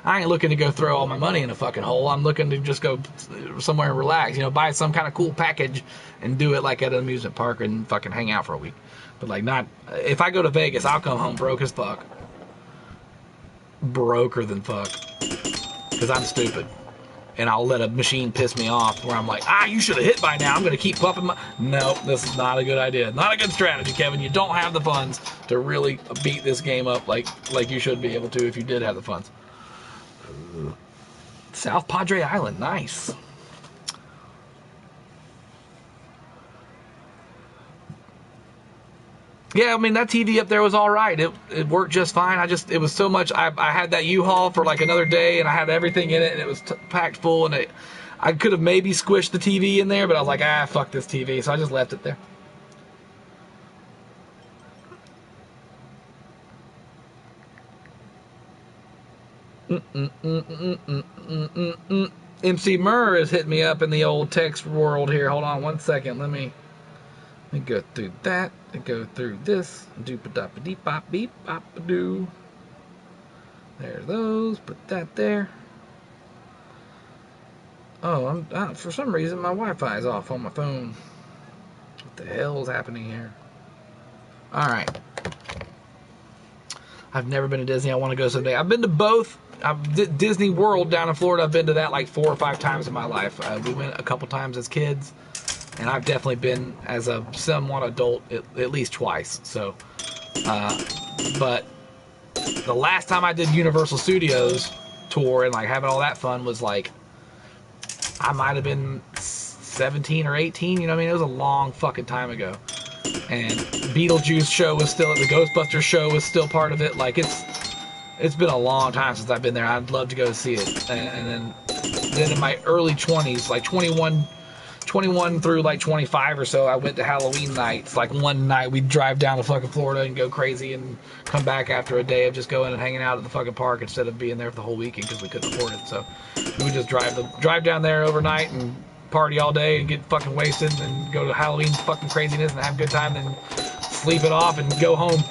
I ain't looking to go throw all my money in a fucking hole. I'm looking to just go somewhere and relax. Buy some kind of cool package and do it like at an amusement park and fucking hang out for a week. But like, not if I go to Vegas, I'll come home broke as fuck. Broker than fuck, because I'm stupid, and I'll let a machine piss me off where I'm like, you should have hit by now. I'm gonna keep pumping my. No, this is not a good idea. Not a good strategy, Kevin. You don't have the funds to really beat this game up like you should be able to if you did have the funds. South Padre Island, nice. Yeah, I mean, that TV up there was all right. It worked just fine. It was so much. I had that U-Haul for like another day, and I had everything in it, and it was packed full, and I could have maybe squished the TV in there, but I was like, fuck this TV, so I just left it there. MC Murr has hit me up in the old text world here. Hold on one second. Let me go through that and go through this. Doop-a-dop-a-deep-bop-beep-bop-a-doo. There's those. Put that there. Oh, for some reason my Wi-Fi is off on my phone. What the hell is happening here? All right. I've never been to Disney. I want to go someday. I've been to both. Disney World down in Florida. I've been to that like 4 or 5 times in my life. We went a couple times as kids. And I've definitely been as a somewhat adult at least twice. So, but the last time I did Universal Studios tour and like having all that fun was like, I might have been 17 or 18. You know what I mean? It was a long fucking time ago. And Beetlejuice show was still, the Ghostbusters show was still part of it. Like, it's been a long time since I've been there. I'd love to go see it. And then in my early 20s, like 21 through like 25 or so, I went to Halloween nights. Like one night we'd drive down to fucking Florida and go crazy and come back after a day of just going and hanging out at the fucking park instead of being there for the whole weekend because we couldn't afford it. So we would just drive down there overnight and party all day and get fucking wasted and go to Halloween fucking craziness and have a good time and sleep it off and go home.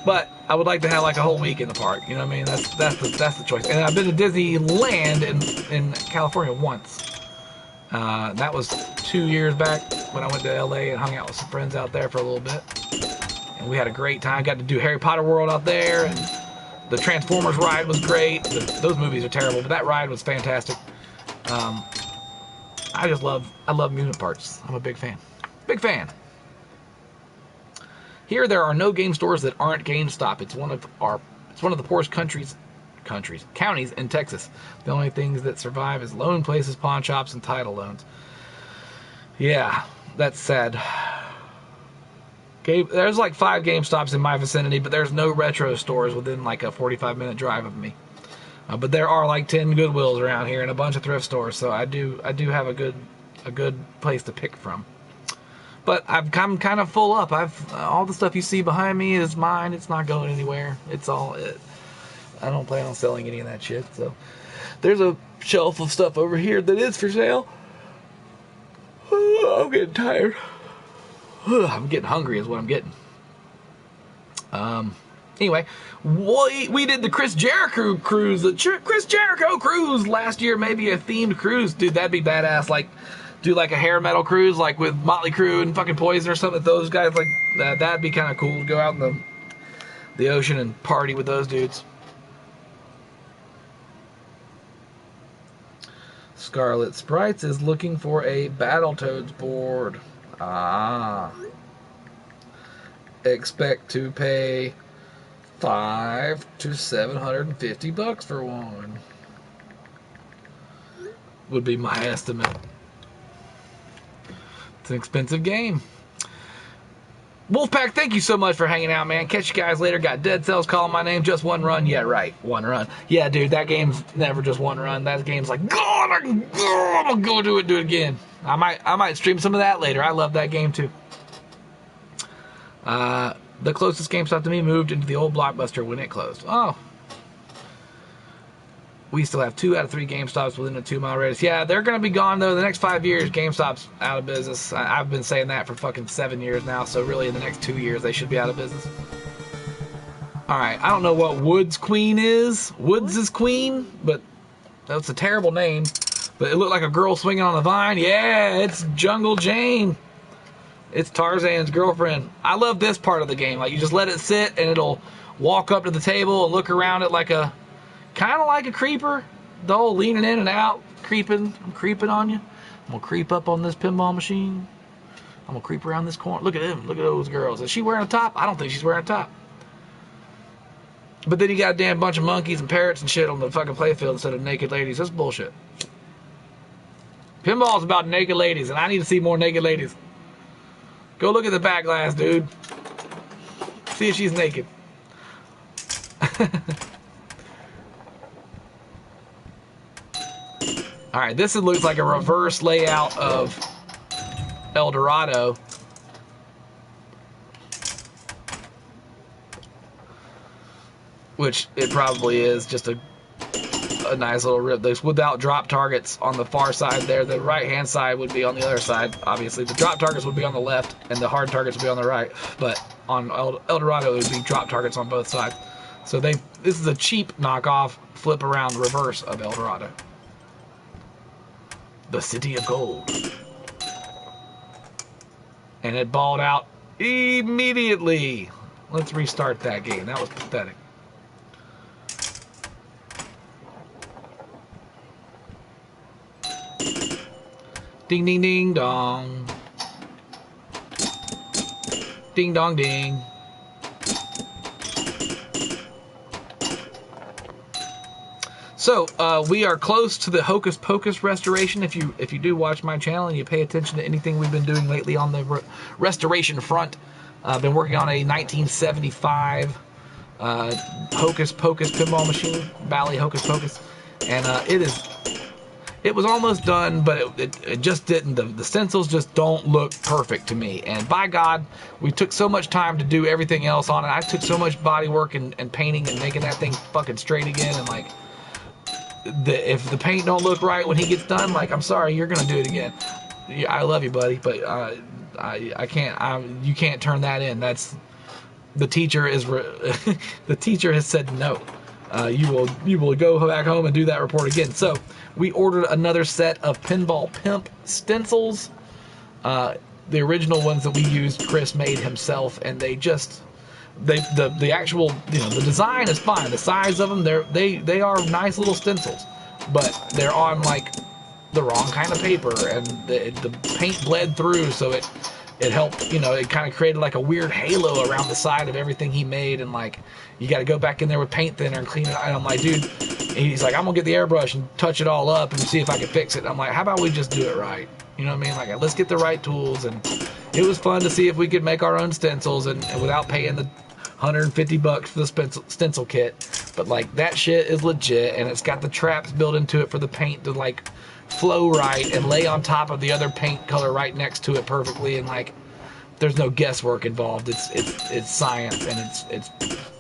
But I would like to have like a whole week in the park. You know what I mean? That's the choice. And I've been to Disneyland in California once. That was 2 years back when I went to LA and hung out with some friends out there for a little bit. And we had a great time. Got to do Harry Potter World out there, and the Transformers ride was great. Those movies are terrible, but that ride was fantastic. I love amusement parks. I'm a big fan. Big fan. Here there are no game stores that aren't GameStop. It's one of the poorest counties in Texas. The only things that survive is loan places, pawn shops, and title loans. Yeah, that's sad. There's like 5 GameStops in my vicinity, but there's no retro stores within like a 45-minute drive of me. But there are like 10 Goodwills around here and a bunch of thrift stores, so I do have a good place to pick from. But I'm kind of full up. All the stuff you see behind me is mine. It's not going anywhere. It's all it. I don't plan on selling any of that shit. So there's a shelf of stuff over here that is for sale. I'm getting tired. I'm getting hungry is what I'm getting. Anyway, we did the Chris Jericho cruise, last year. Maybe a themed cruise, dude. That'd be badass. Like, do like a hair metal cruise, like with Motley Crue and fucking Poison or something. Those guys like that. That'd be kind of cool to go out in the ocean and party with those dudes. Scarlet Sprites is looking for a Battletoads board. Expect to pay $500 to $750 for one. Would be my estimate. It's an expensive game. Wolfpack, thank you so much for hanging out, man. Catch you guys later. Got Dead Cells calling my name. Just one run. Yeah, right. One run. Yeah, dude, that game's never just one run. That game's like, God, I'm gonna go do it again. I might stream some of that later. I love that game too. The closest GameStop to me moved into the old Blockbuster when it closed. Oh. We still have 2 out of 3 GameStops within a 2-mile radius. Yeah, they're going to be gone, though. The next 5 years, GameStop's out of business. I've been saying that for fucking 7 years now, so really in the next 2 years, they should be out of business. Alright, I don't know what Woods Queen is. Woods is Queen, but that's a terrible name. But it looked like a girl swinging on a vine. Yeah, it's Jungle Jane. It's Tarzan's girlfriend. I love this part of the game. Like, you just let it sit, and it'll walk up to the table and look around it like a... kind of like a creeper. The whole leaning in and out, creeping. I'm creeping on you. I'm going to creep up on this pinball machine. I'm going to creep around this corner. Look at him. Look at those girls. Is she wearing a top? I don't think she's wearing a top. But then you got a damn bunch of monkeys and parrots and shit on the fucking playfield instead of naked ladies. That's bullshit. Pinball's about naked ladies, and I need to see more naked ladies. Go look at the back glass, dude. See if she's naked. Alright, this looks like a reverse layout of El Dorado. Which it probably is, just a nice little rip. There's without drop targets on the far side there. The right hand side would be on the other side, obviously. The drop targets would be on the left, and the hard targets would be on the right. But on El Dorado, it would be drop targets on both sides. So this is a cheap knockoff, flip around reverse of El Dorado. The City of Gold. And it balled out immediately. Let's restart that game. That was pathetic. Ding, ding, ding, dong. Ding, dong, ding. So, we are close to the Hocus Pocus restoration. If you do watch my channel and you pay attention to anything we've been doing lately on the restoration front, I've been working on a 1975 Hocus Pocus pinball machine, Bally Hocus Pocus, and it was almost done, but it just didn't. The stencils just don't look perfect to me. And by God, we took so much time to do everything else on it. I took so much body work and painting and making that thing fucking straight again, and like, if the paint don't look right when he gets done, like, I'm sorry, you're gonna do it again. I love you, buddy, but I can't. You can't turn that in. That's the teacher is. The teacher has said no. You will go back home and do that report again. So we ordered another set of Pinball Pimp stencils. The original ones that we used, Chris made himself, and they just. The actual, the design is fine. The size of them, they are nice little stencils, but they're on like the wrong kind of paper, and the paint bled through, so it helped, you know, it kind of created like a weird halo around the side of everything he made, and like, you got to go back in there with paint thinner and clean it. And I'm like, dude, and he's like, I'm gonna get the airbrush and touch it all up and see if I can fix it. I'm like, how about we just do it right? You know what I mean? Like, let's get the right tools. And it was fun to see if we could make our own stencils and without paying the $150 for the stencil kit. But like, that shit is legit, and it's got the traps built into it for the paint to like flow right and lay on top of the other paint color right next to it perfectly, and like, there's no guesswork involved. It's science, and it's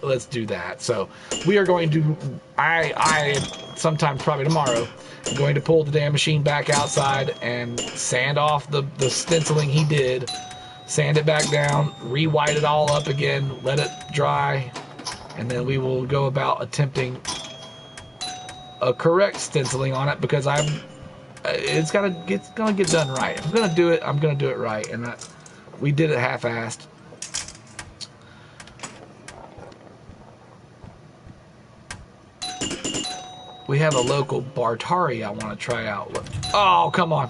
let's do that. So we are going to, I sometime probably tomorrow, I'm going to pull the damn machine back outside and sand off the stenciling he did, sand it back down, re-white it all up again, let it dry, and then we will go about attempting a correct stenciling on it, because it's gonna get done right. If I'm gonna do it, I'm gonna do it right, and we did it half-assed. We have a local Bartari I want to try out. Oh, come on!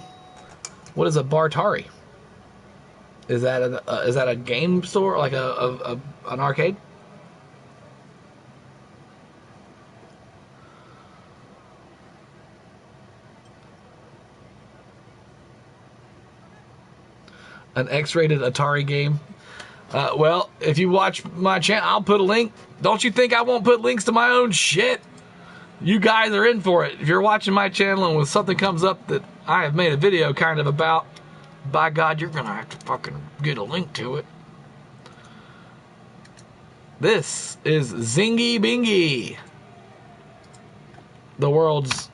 What is a Bartari? Is that a game store, like an arcade? An X-rated Atari game. Well, if you watch my channel, I'll put a link. Don't you think I won't put links to my own shit? You guys are in for it. If you're watching my channel and when something comes up that I have made a video kind of about, by God, you're gonna have to fucking get a link to it. This is Zingy Bingy, the world's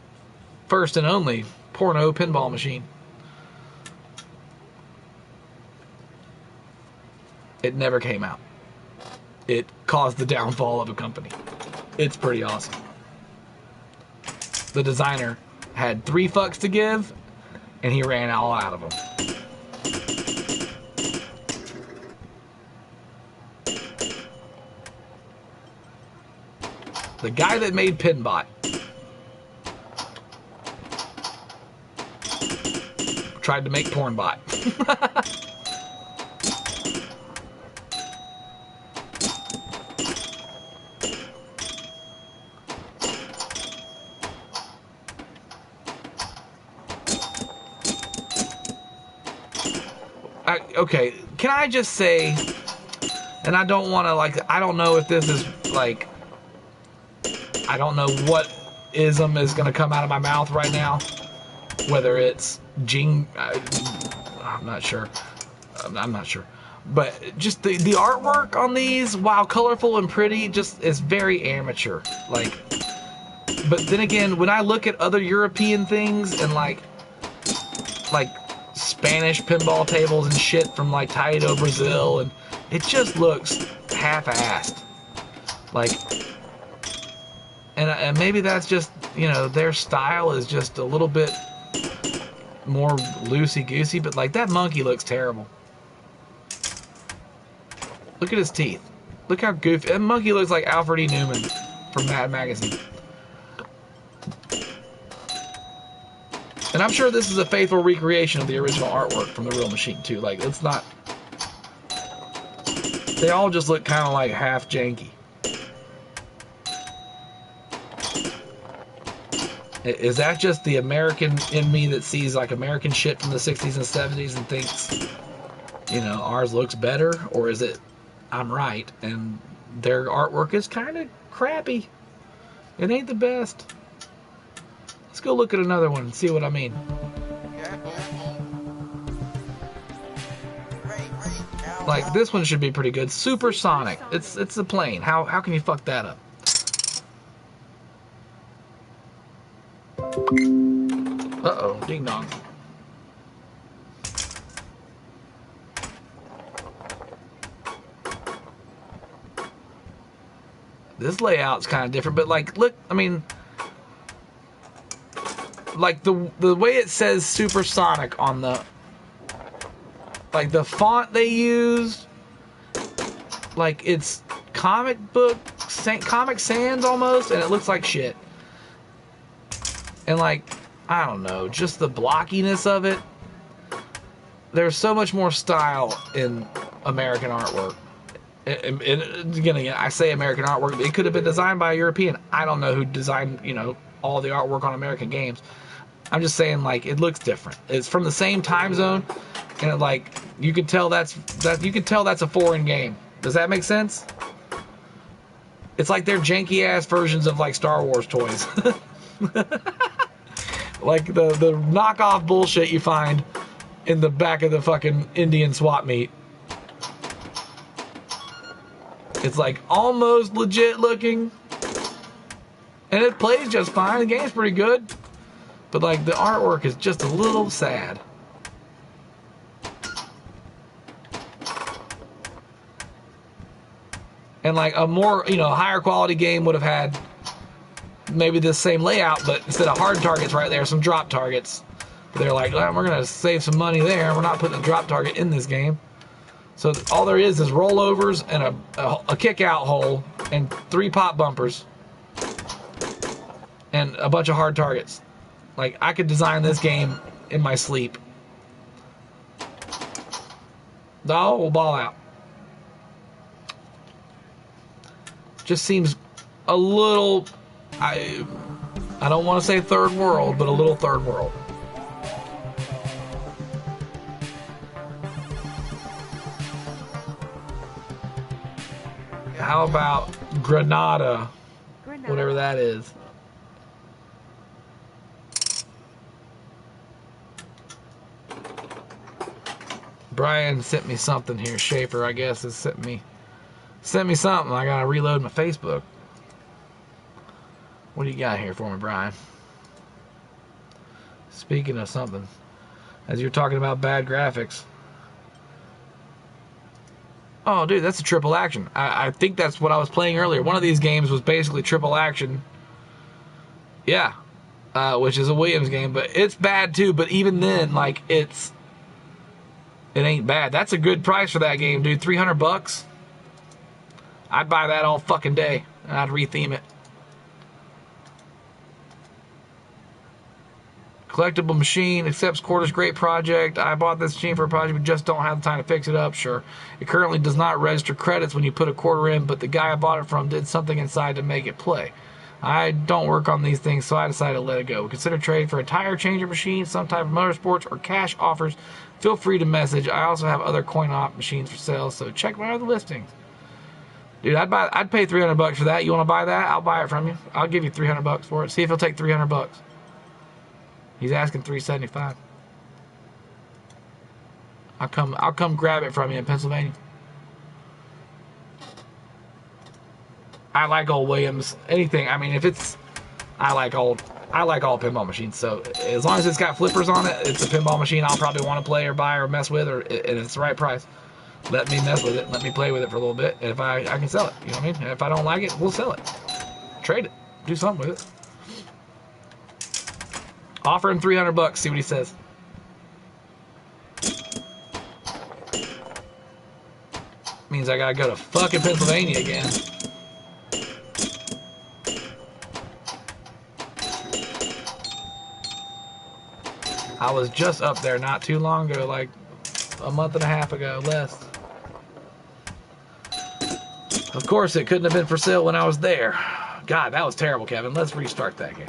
first and only porno pinball machine. It never came out. It caused the downfall of a company. It's pretty awesome. The designer had 3 fucks to give, and he ran all out of them. The guy that made Pinbot tried to make Pornbot. Okay, can I just say, and I don't want to, like, I don't know if this is, like, I don't know what ism is going to come out of my mouth right now, whether it's I'm not sure, but just the artwork on these, while colorful and pretty, just is very amateur, like, but then again, when I look at other European things and, like Spanish pinball tables and shit from like Taito, Brazil, and it just looks half-assed. Like, and maybe that's just, you know, their style is just a little bit more loosey-goosey, but like, that monkey looks terrible. Look at his teeth. Look how goofy. That monkey looks like Alfred E. Newman from Mad Magazine. And I'm sure this is a faithful recreation of the original artwork from the real machine, too. Like, it's not... They all just look kind of like half janky. Is that just the American in me that sees, like, American shit from the 60s and 70s and thinks, you know, ours looks better? Or is it, I'm right, and their artwork is kind of crappy? It ain't the best. Let's go look at another one and see what I mean. Like, this one should be pretty good. Supersonic. It's a plane. How can you fuck that up? Uh-oh, ding dong. This layout's kind of different, but like, look, I mean, like the way it says Supersonic on the, like the font they use, like it's Comic Sans almost, and it looks like shit. And like, I don't know, just the blockiness of it. There's so much more style in American artwork. And again, I say American artwork, but it could have been designed by a European. I don't know who designed, you know, all the artwork on American games. I'm just saying, like, it looks different. It's from the same time zone, and it, like, you can tell that's a foreign game. Does that make sense? It's like they're janky ass versions of like Star Wars toys. Like the knockoff bullshit you find in the back of the fucking Indian swap meet. It's like almost legit looking, and it plays just fine. The game's pretty good, but like the artwork is just a little sad. And like a more, you know, higher quality game would have had maybe the same layout, but instead of hard targets right there, some drop targets. But they're like, well, we're gonna save some money there. We're not putting a drop target in this game. So all there is rollovers and a kick out hole and 3 pop bumpers and a bunch of hard targets. Like, I could design this game in my sleep. No, we'll ball out. Just seems a little, I don't want to say third world, but a little third world. How about Granada? Whatever that is. Brian sent me something here. Schaefer, I guess, has sent me something. I gotta reload my Facebook. What do you got here for me, Brian? Speaking of something, as you're talking about bad graphics. Oh, dude, that's a triple action. I think that's what I was playing earlier. One of these games was basically triple action. Yeah, which is a Williams game, but it's bad too. But even then, like, it ain't bad. That's a good price for that game, dude. $300. I'd buy that all fucking day, and I'd retheme it. Collectible machine, accepts quarters, great project. I bought this machine for a project, but just don't have the time to fix it up. Sure. It currently does not register credits when you put a quarter in, but the guy I bought it from did something inside to make it play. I don't work on these things, so I decided to let it go. Consider trading for a tire changer machine, some type of motorsports, or cash offers. Feel free to message. I also have other coin op machines for sale, so check my other listings. Dude, I'd pay $300 for that. You want to buy that? I'll buy it from you. I'll give you $300 for it. See if he'll take $300. He's asking $375. I'll come grab it from you in Pennsylvania. I like old Williams. Anything. I mean, I like all pinball machines. So as long as it's got flippers on it, it's a pinball machine I'll probably want to play or buy or mess with, and it's the right price. Let me mess with it. Let me play with it for a little bit. And if I can sell it. You know what I mean? And if I don't like it, we'll sell it. Trade it. Do something with it. Offer him $300. See what he says. Means I gotta go to fucking Pennsylvania again. I was just up there not too long ago, like a month and a half ago, less. Of course, it couldn't have been for sale when I was there. God, that was terrible, Kevin. Let's restart that game.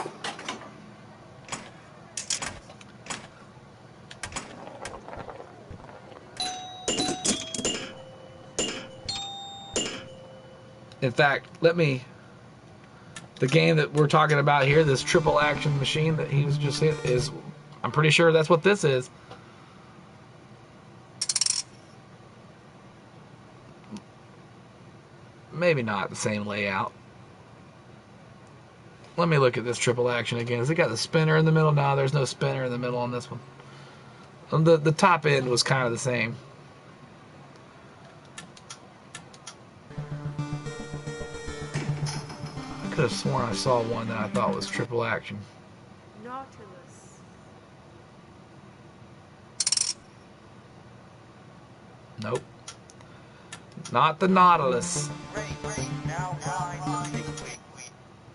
In fact, the game that we're talking about here, this triple action machine that he was just hit, is, I'm pretty sure that's what this is. Maybe not the same layout. Let me look at this triple action again. Has it got the spinner in the middle? No, there's no spinner in the middle on this one. The top end was kind of the same. I could have sworn I saw one that I thought was triple action. Nautilus. Nope. Not the Nautilus.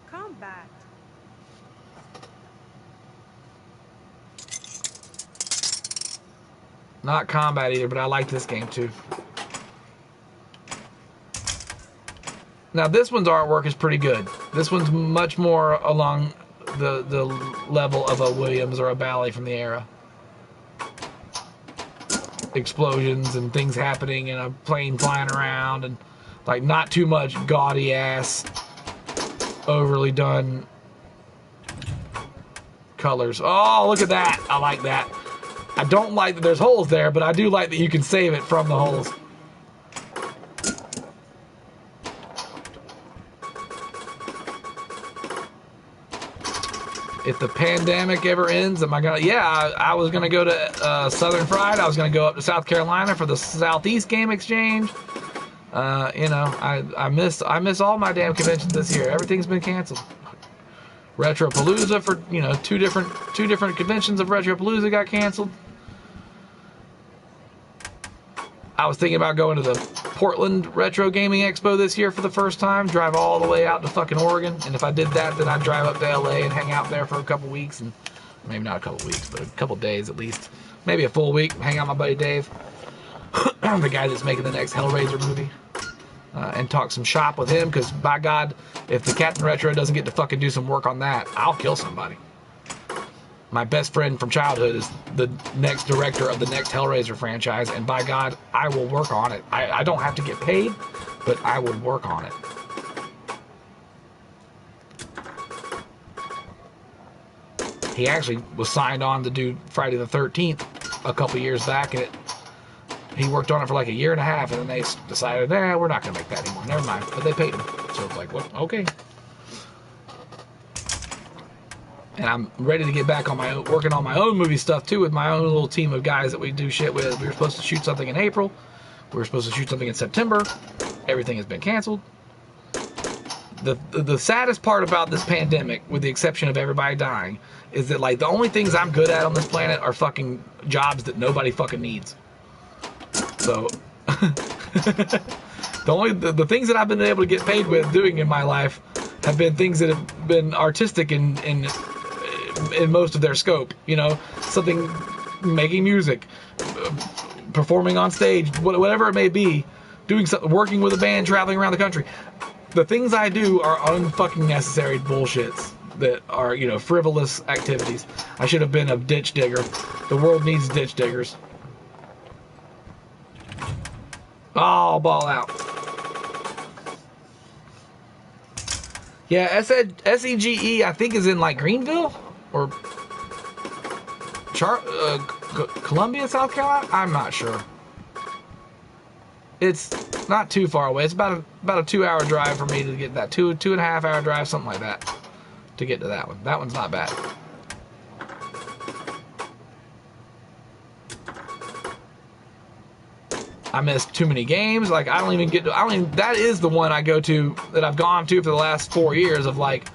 Combat. Not combat either, but I like this game too. Now this one's artwork is pretty good. This one's much more along the level of a Williams or a Bally from the era. Explosions and things happening and a plane flying around and like not too much gaudy ass, overly done colors. Oh, look at that. I like that. I don't like that there's holes there, but I do like that you can save it from the holes. If the pandemic ever ends, am I gonna? Yeah, I was gonna go to Southern Fried. I was gonna go up to South Carolina for the Southeast Game Exchange. You know, I miss all my damn conventions this year. Everything's been canceled. Retropalooza for two different conventions of Retropalooza got canceled. I was thinking about going to the Portland Retro Gaming Expo this year for the first time, drive all the way out to fucking Oregon, and if I did that, then I'd drive up to LA and hang out there for a couple weeks, and maybe not a couple weeks, but a couple days at least, maybe a full week, hang out with my buddy Dave, the guy that's making the next Hellraiser movie, and talk some shop with him, because by God, if the CaptNRetro doesn't get to fucking do some work on that, I'll kill somebody. My best friend from childhood is the next director of the next Hellraiser franchise, and by God, I will work on it. I don't have to get paid, but I will work on it. He actually was signed on to do Friday the 13th a couple years back, and he worked on it for like a year and a half, and then they decided, we're not going to make that anymore. Never mind. But they paid him. So it's like, well, okay. And I'm ready to get back on working on my own movie stuff too, with my own little team of guys that we do shit with. We were supposed to shoot something in April. We were supposed to shoot something in September. Everything has been canceled. The saddest part about this pandemic, with the exception of everybody dying, is that like the only things I'm good at on this planet are fucking jobs that nobody fucking needs. So the things that I've been able to get paid with doing in my life have been things that have been artistic in most of their scope. You know, something, making music, performing on stage, whatever it may be, doing something, working with a band, traveling around the country. The things I do are unfucking necessary bullshits that are, frivolous activities. I should have been a ditch digger. The world needs ditch diggers. Oh, ball out. Yeah, SEGE, I think, is in like Greenville or Columbia, South Carolina. I'm not sure. It's not too far away. It's about a 2-hour drive for me to get that. 2.5-hour drive, something like that, to get to that one. That one's not bad. I missed too many games. Like, that is the one I go to, that I've gone to for the last 4 years, of like,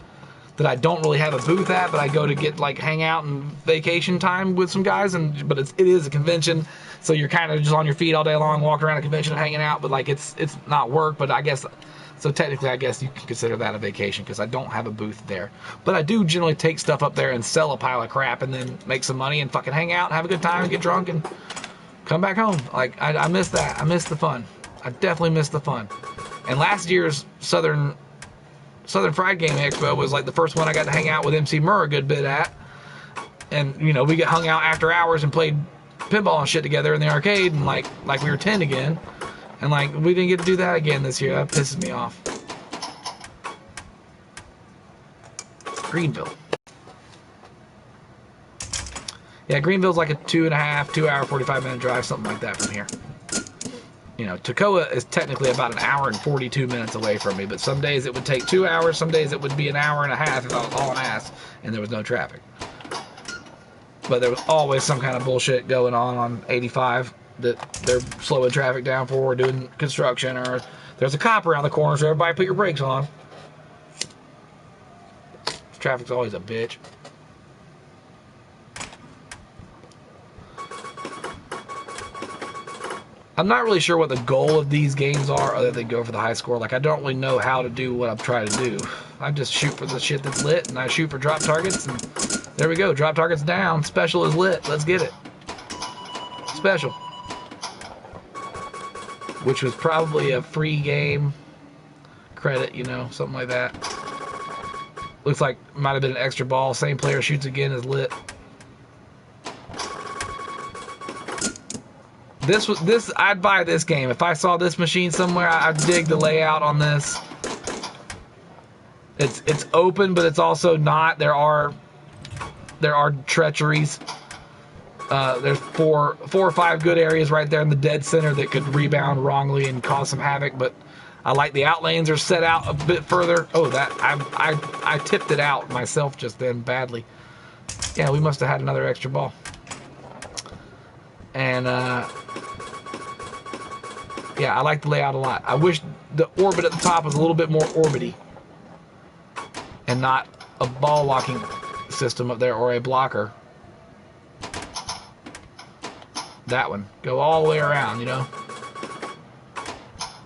that I don't really have a booth at, but I go to get like hang out and vacation time with some guys, but it is a convention, so you're kind of just on your feet all day long, walking around a convention and hanging out, but like it's not work, but I guess, so technically I guess you can consider that a vacation, because I don't have a booth there. But I do generally take stuff up there and sell a pile of crap and then make some money and fucking hang out and have a good time and get drunk and come back home. Like, I miss that. I miss the fun. I definitely miss the fun. And last year's Southern Fried Game Expo was like the first one I got to hang out with MC Murr a good bit at. And, we got hung out after hours and played pinball and shit together in the arcade, and like we were 10 again. And like, we didn't get to do that again this year. That pisses me off. Greenville. Yeah, Greenville's like a 2-hour, 45-minute drive, something like that from here. Toccoa is technically about 1 hour and 42 minutes away from me, but some days it would take 2 hours, some days it would be 1.5 hours if I was hauling ass and there was no traffic. But there was always some kind of bullshit going on 85 that they're slowing traffic down for, or doing construction, or there's a cop around the corner, so everybody put your brakes on. Traffic's always a bitch. I'm not really sure what the goal of these games are, other than go for the high score. Like, I don't really know how to do what I'm trying to do. I just shoot for the shit that's lit, and I shoot for drop targets, and there we go. Drop targets down. Special is lit. Let's get it. Special, which was probably a free game credit, you know, something like that. Looks like might have been an extra ball. Same player shoots again is lit. I'd buy this game if I saw this machine somewhere. I'd dig the layout on this. It's open, but it's also not. There are treacheries. There's four or five good areas right there in the dead center that could rebound wrongly and cause some havoc. But I like the outlanes are set out a bit further. Oh, that I tipped it out myself just then badly. Yeah, we must have had another extra ball. And yeah, I like the layout a lot. I wish the orbit at the top was a little bit more orbity and not a ball locking system up there or a blocker. That one. Go all the way around, you know.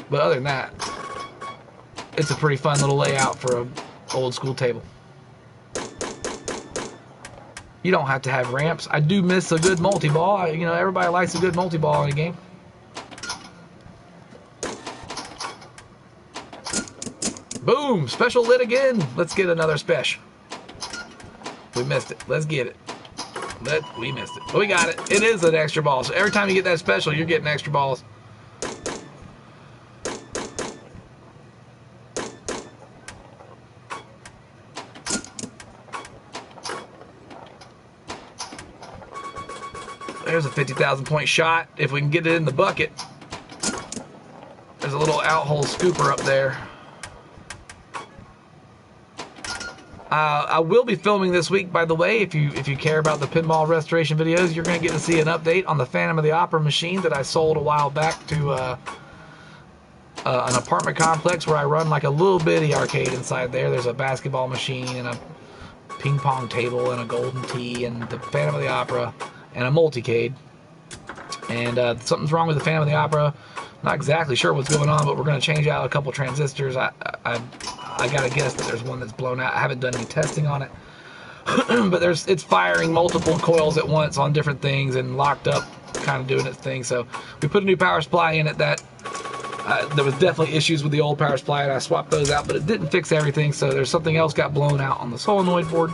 But other than that, it's a pretty fun little layout for an old school table. You don't have to have ramps. I do miss a good multi-ball. You know, everybody likes a good multi-ball in a game. Boom! Special lit again. Let's get another special. We missed it. Let's get it. We missed it. But we got it. It is an extra ball. So every time you get that special, you're getting extra balls. There's a 50,000 point shot. If we can get it in the bucket. There's a little out-hole scooper up there. I will be filming this week, by the way. If you care about the pinball restoration videos, you're going to get to see an update on the Phantom of the Opera machine that I sold a while back to an apartment complex where I run like a little bitty arcade inside there. There's a basketball machine and a ping pong table and a golden tee and the Phantom of the Opera and a multicade. And something's wrong with the Phantom of the Opera. Not exactly sure what's going on, but we're going to change out a couple transistors. I gotta guess that there's one that's blown out. I haven't done any testing on it, but it's firing multiple coils at once on different things and locked up, kind of doing its thing. So we put a new power supply in it that there was definitely issues with the old power supply, and I swapped those out, but it didn't fix everything. So there's something else got blown out on the solenoid board.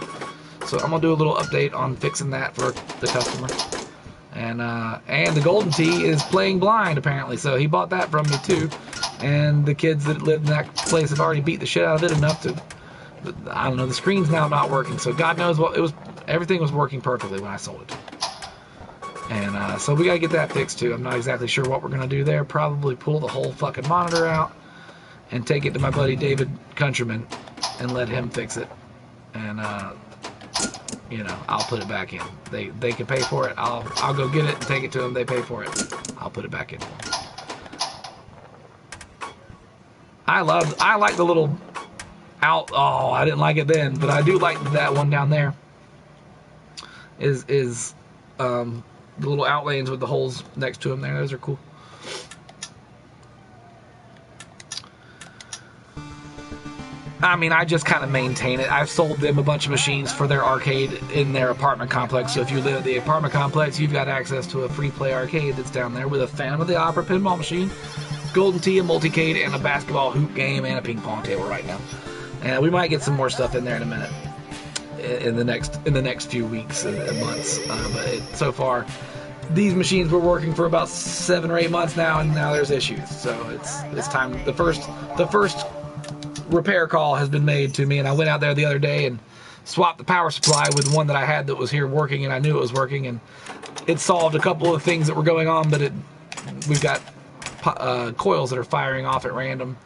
So I'm gonna do a little update on fixing that for the customer. And the golden tee is playing blind apparently, so he bought that from me too. And the kids that lived in that place have already beat the shit out of it enough to, I don't know, the screen's now not working. So God knows what it was. Everything was working perfectly when I sold it. And so we gotta get that fixed too. I'm not exactly sure what we're gonna do there. Probably pull the whole fucking monitor out and take it to my buddy David Countryman and let him fix it. And you know, I'll put it back in. They can pay for it. I'll go get it and take it to them. They pay for it. I'll put it back in for them. I like the little out. Oh, I didn't like it then, but I do like that one down there. Is the little out lanes with the holes next to them there. Those are cool. I mean, I just kind of maintain it. I've sold them a bunch of machines for their arcade in their apartment complex. So if you live at the apartment complex, you've got access to a free play arcade that's down there with a Phantom of the Opera pinball machine, golden tee, a multicade, and a basketball hoop game and a ping pong table right now. And we might get some more stuff in there in a minute, in the next few weeks and months. But so far, these machines were working for about 7 or 8 months now, and now there's issues. So it's time. The first repair call has been made to me, and I went out there the other day and swapped the power supply with one that I had that was here working, and I knew it was working, and it solved a couple of things that were going on, but we've got coils that are firing off at random,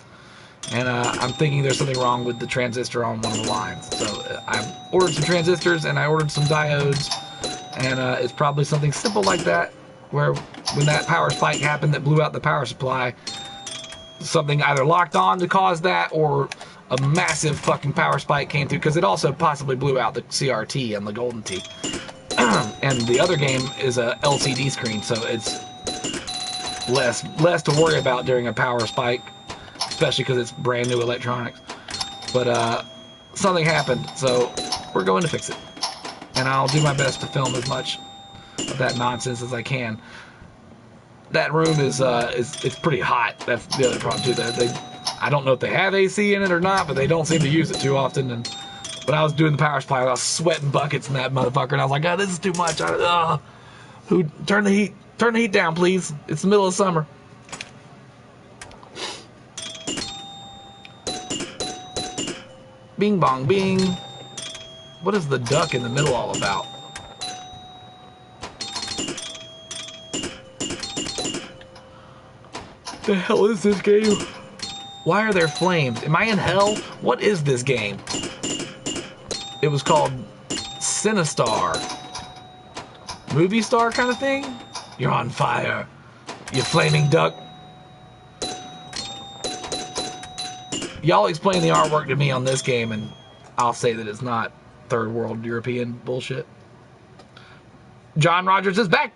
and I'm thinking there's something wrong with the transistor on one of the lines. So I ordered some transistors and I ordered some diodes, and it's probably something simple like that, where when that power spike happened that blew out the power supply, something either locked on to cause that, or a massive fucking power spike came through, because it also possibly blew out the CRT and the golden tee. And the other game is a LCD screen, so it's less to worry about during a power spike, especially because it's brand new electronics. But something happened, so we're going to fix it, and I'll do my best to film as much of that nonsense as I can. that room is it's pretty hot. That's the other problem too. I don't know if they have AC in it or not, but they don't seem to use it too often. And when I was doing the power supply, I was sweating buckets in that motherfucker, and I was like, oh, this is too much. Who turn the heat down, please? It's the middle of summer. Bing bong bing. What is the duck in the middle all about? The hell is this game? Why are there flames? Am I in hell? What is this game? It was called Sinistar. Movie star kind of thing? You're on fire, you flaming duck. Y'all explain the artwork to me on this game and I'll say that it's not third world European bullshit. John Rogers is back.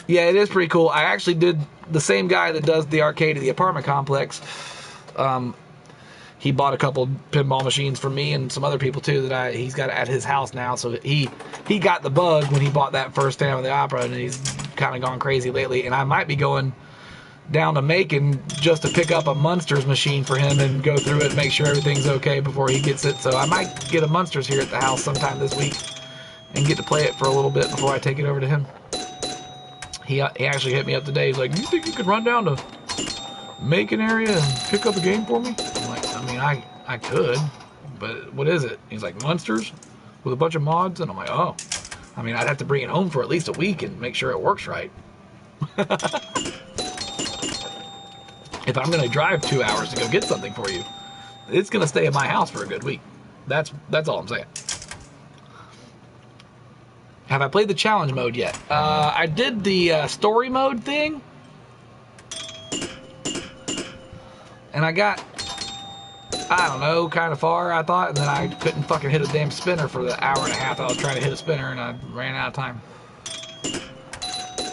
Yeah, it is pretty cool. I actually did the same guy that does the arcade of the apartment complex. He bought a couple pinball machines for me and some other people too that he's got at his house now. So he got the bug when he bought that first Phantom of the Opera, and he's kind of gone crazy lately. And I might be going down to Macon just to pick up a Munsters machine for him and go through it and make sure everything's okay before he gets it. So I might get a Munsters here at the house sometime this week and get to play it for a little bit before I take it over to him. He actually hit me up today. He's like, you think you could run down to Macon area and pick up a game for me? I'm like, I mean, I could, but what is it? He's like, Munsters with a bunch of mods? And I'm like, oh. I mean, I'd have to bring it home for at least a week and make sure it works right. If I'm going to drive 2 hours to go get something for you, it's going to stay at my house for a good week. That's all I'm saying. Have I played the challenge mode yet? I did the story mode thing. And I got, I don't know, kind of far, I thought. And then I couldn't fucking hit a damn spinner for the hour and a half I was trying to hit a spinner, and I ran out of time.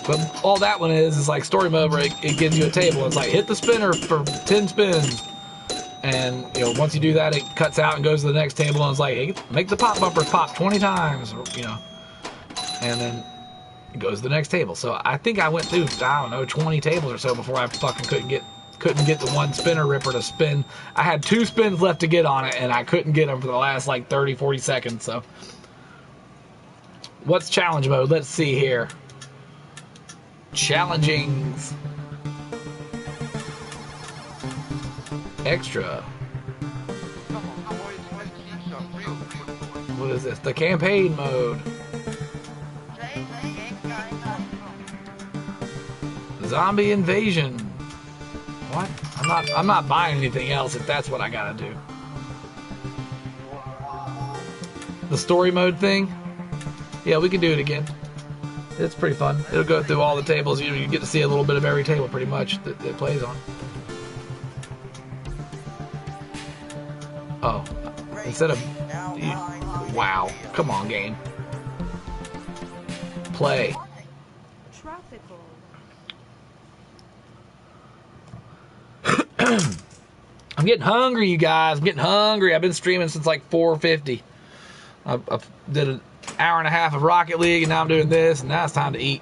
But all that one is like story mode where it gives you a table. It's like, hit the spinner for 10 spins. And, you know, once you do that, it cuts out and goes to the next table. And it's like, hey, make the pop bumpers pop 20 times, or, you know. And then it goes to the next table. So I think I went through, I don't know, 20 tables or so before I fucking couldn't get the one spinner ripper to spin. I had 2 spins left to get on it, and I couldn't get them for the last like 30, 40 seconds. So what's challenge mode? Let's see here. Challengings. Extra. What is this? The campaign mode. Zombie invasion. What? I'm not buying anything else if that's what I gotta do. The story mode thing? Yeah, we can do it again. It's pretty fun. It'll go through all the tables. You get to see a little bit of every table pretty much that it plays on. Oh. Instead of... Wow. Come on, game. Play. Tropical. I'm getting hungry, you guys. I'm getting hungry. I've been streaming since like 4:50. I did an hour and a half of Rocket League, and now I'm doing this, and now it's time to eat.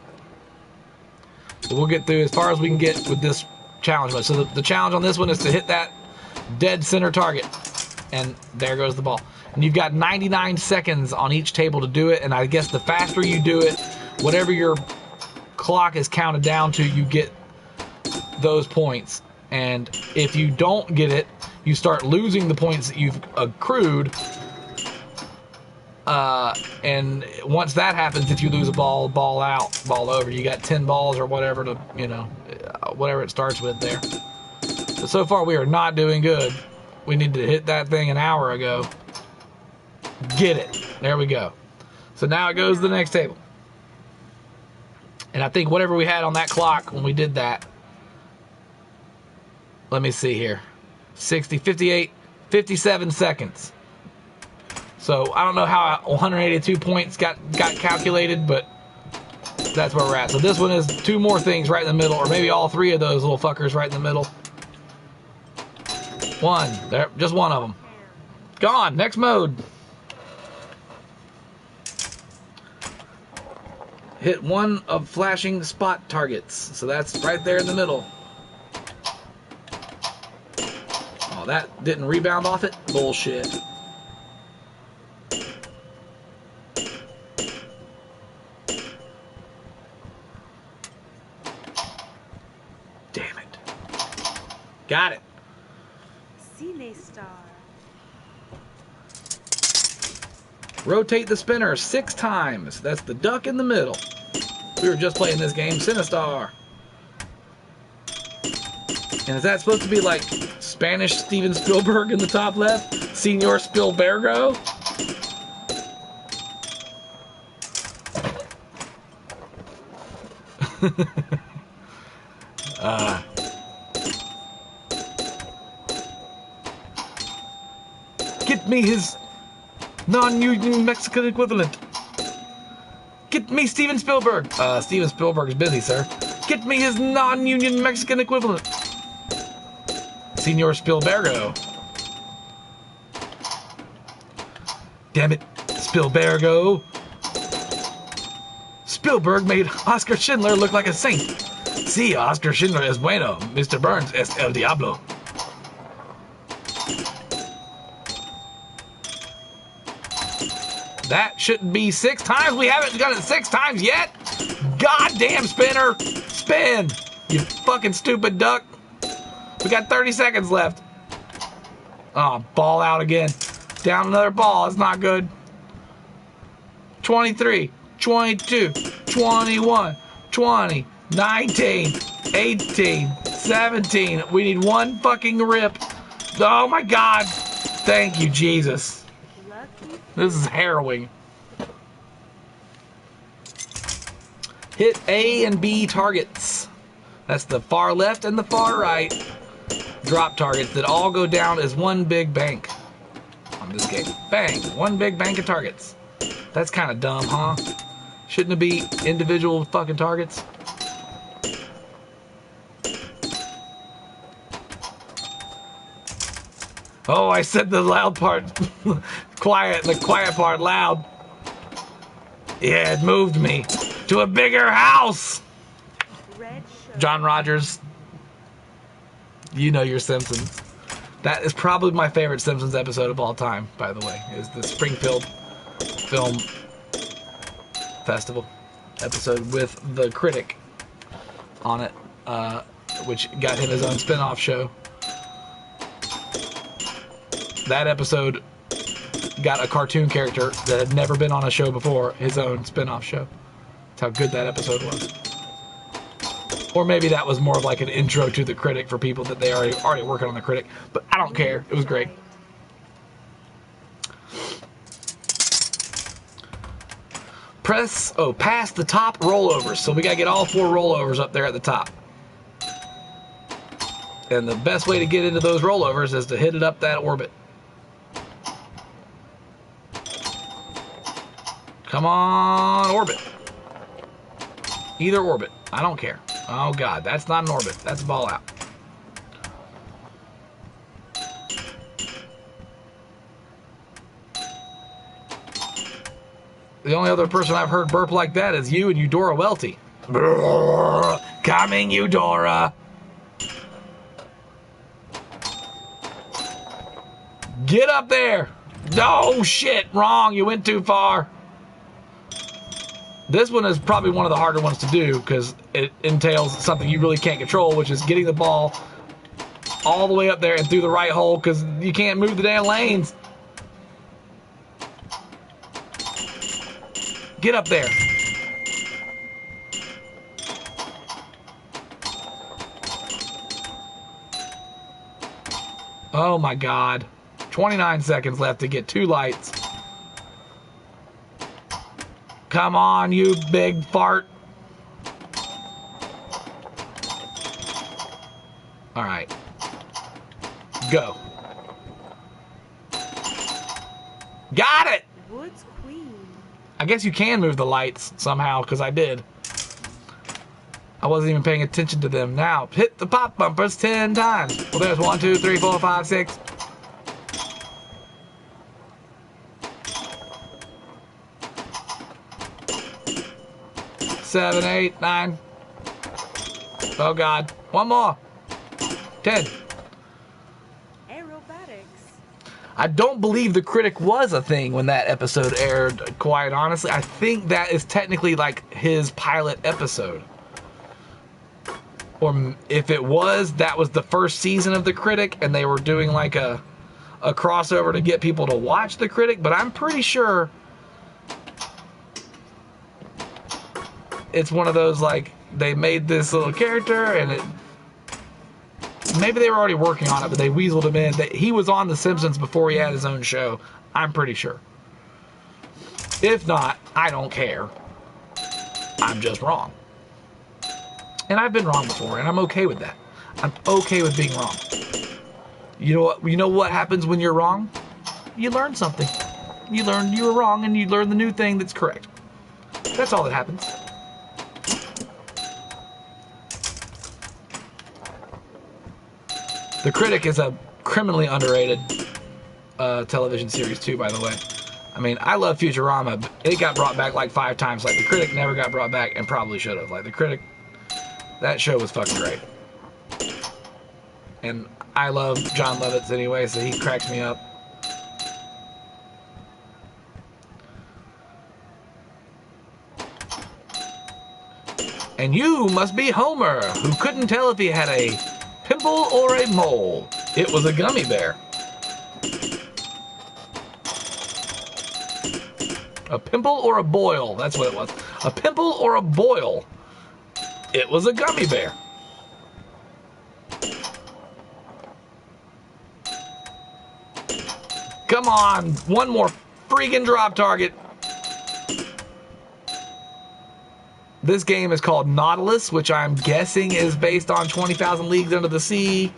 But we'll get through as far as we can get with this challenge mode. So the challenge on this one is to hit that dead center target. And there goes the ball. And you've got 99 seconds on each table to do it, and I guess the faster you do it, whatever your clock is counted down to, you get those points. And if you don't get it, you start losing the points that you've accrued. And once that happens, if you lose a ball, ball out, ball over. You got 10 balls or whatever to, you know, whatever it starts with there. But so far we are not doing good. We need to hit that thing an hour ago. Get it. There we go. So now it goes to the next table. And I think whatever we had on that clock when we did that, let me see here. 60, 58, 57 seconds. So I don't know how 182 points got calculated, but that's where we're at. So this one is 2 more things right in the middle, or maybe all 3 of those little fuckers right in the middle. 1. There, just one of them. Gone. Next mode. Hit one of flashing spot targets. So that's right there in the middle. Oh, that didn't rebound off it? Bullshit. Damn it. Got it. Cine Star. Rotate the spinner 6 times. That's the duck in the middle. We were just playing this game, Sinistar. And is that supposed to be like Spanish Steven Spielberg in the top left? Senor Spielbergo? Get me his non-union Mexican equivalent. Get me Steven Spielberg. Steven Spielberg is busy, sir. Get me his non-union Mexican equivalent. Senor Spielbergo. Damn it, Spielbergo. Spielberg made Oscar Schindler look like a saint. Si, Oscar Schindler es bueno. Mr. Burns es el diablo. That shouldn't be 6 times. We haven't done it 6 times yet. Goddamn spinner. Spin. You fucking stupid duck. We got 30 seconds left. Oh, ball out again. Down another ball. It's not good. 23, 22, 21, 20, 19, 18, 17. We need one fucking rip. Oh my God. Thank you, Jesus. Lucky. This is harrowing. Hit A and B targets. That's the far left and the far right drop targets that all go down as one big bank on this game. Bang. One big bank of targets. That's kind of dumb, huh? Shouldn't it be individual fucking targets? Oh, I said the loud part quiet and the quiet part loud. Yeah, it moved me to a bigger house. Red Show. John Rogers, you know your Simpsons. That is probably my favorite Simpsons episode of all time, by the way, is the Springfield Film Festival episode with the critic on it, which got him his own spin-off show. That episode got a cartoon character that had never been on a show before, his own spin-off show. That's how good that episode was. Or maybe that was more of like an intro to the critic for people that they already working on the critic. But I don't care. It was great. Pass the top rollovers. So we gotta get all 4 rollovers up there at the top. And the best way to get into those rollovers is to hit it up that orbit. Come on, orbit. Either orbit. I don't care. Oh God, that's not an orbit. That's a ball out. The only other person I've heard burp like that is you and Eudora Welty. Brrr, coming, Eudora. Get up there. No, shit, wrong. You went too far. This one is probably one of the harder ones to do because it entails something you really can't control, which is getting the ball all the way up there and through the right hole because you can't move the damn lanes. Get up there. Oh my God. 29 seconds left to get 2 lights. Come on, you big fart. All right. Go. Got it! Woods Queen. I guess you can move the lights somehow, because I did. I wasn't even paying attention to them. Now, hit the pop bumpers 10 times. Well, there's 1, 2, 3, 4, 5, 6. 7, 8, 9. Oh God. One more. 10. Aerobatics. I don't believe the critic was a thing when that episode aired, quite honestly. I think that is technically like his pilot episode. Or if it was, that was the first season of the critic and they were doing like a crossover to get people to watch the critic, but I'm pretty sure it's one of those, like, they made this little character and it, maybe they were already working on it, but they weaseled him in. He was on The Simpsons before he had his own show. I'm pretty sure. If not, I don't care. I'm just wrong. And I've been wrong before, and I'm okay with that. I'm okay with being wrong. You know what? You know what happens when you're wrong? You learn something. You learn you were wrong, and you learn the new thing that's correct. That's all that happens. The Critic is a criminally underrated television series too, by the way. I mean, I love Futurama, but it got brought back like 5 times. Like, The Critic never got brought back, and probably should have. Like, The Critic, that show was fucking great. And I love John Lovitz anyway, so he cracks me up. And you must be Homer, who couldn't tell if he had a pimple or a mole. It was a gummy bear. A pimple or a boil, that's what it was. A pimple or a boil. It was a gummy bear. Come on, one more freaking drop target. This game is called Nautilus, which I'm guessing is based on 20,000 Leagues Under the Sea.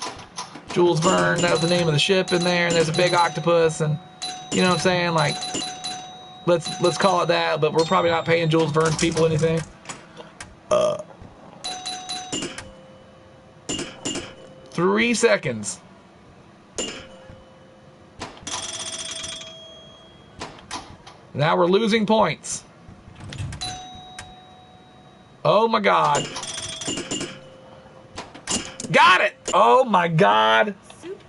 Jules Verne, that was the name of the ship in there, and there's a big octopus, and you know what I'm saying? Like, let's call it that, but we're probably not paying Jules Verne people anything. 3 seconds. Now we're losing points. Oh my God. Got it! Oh my God.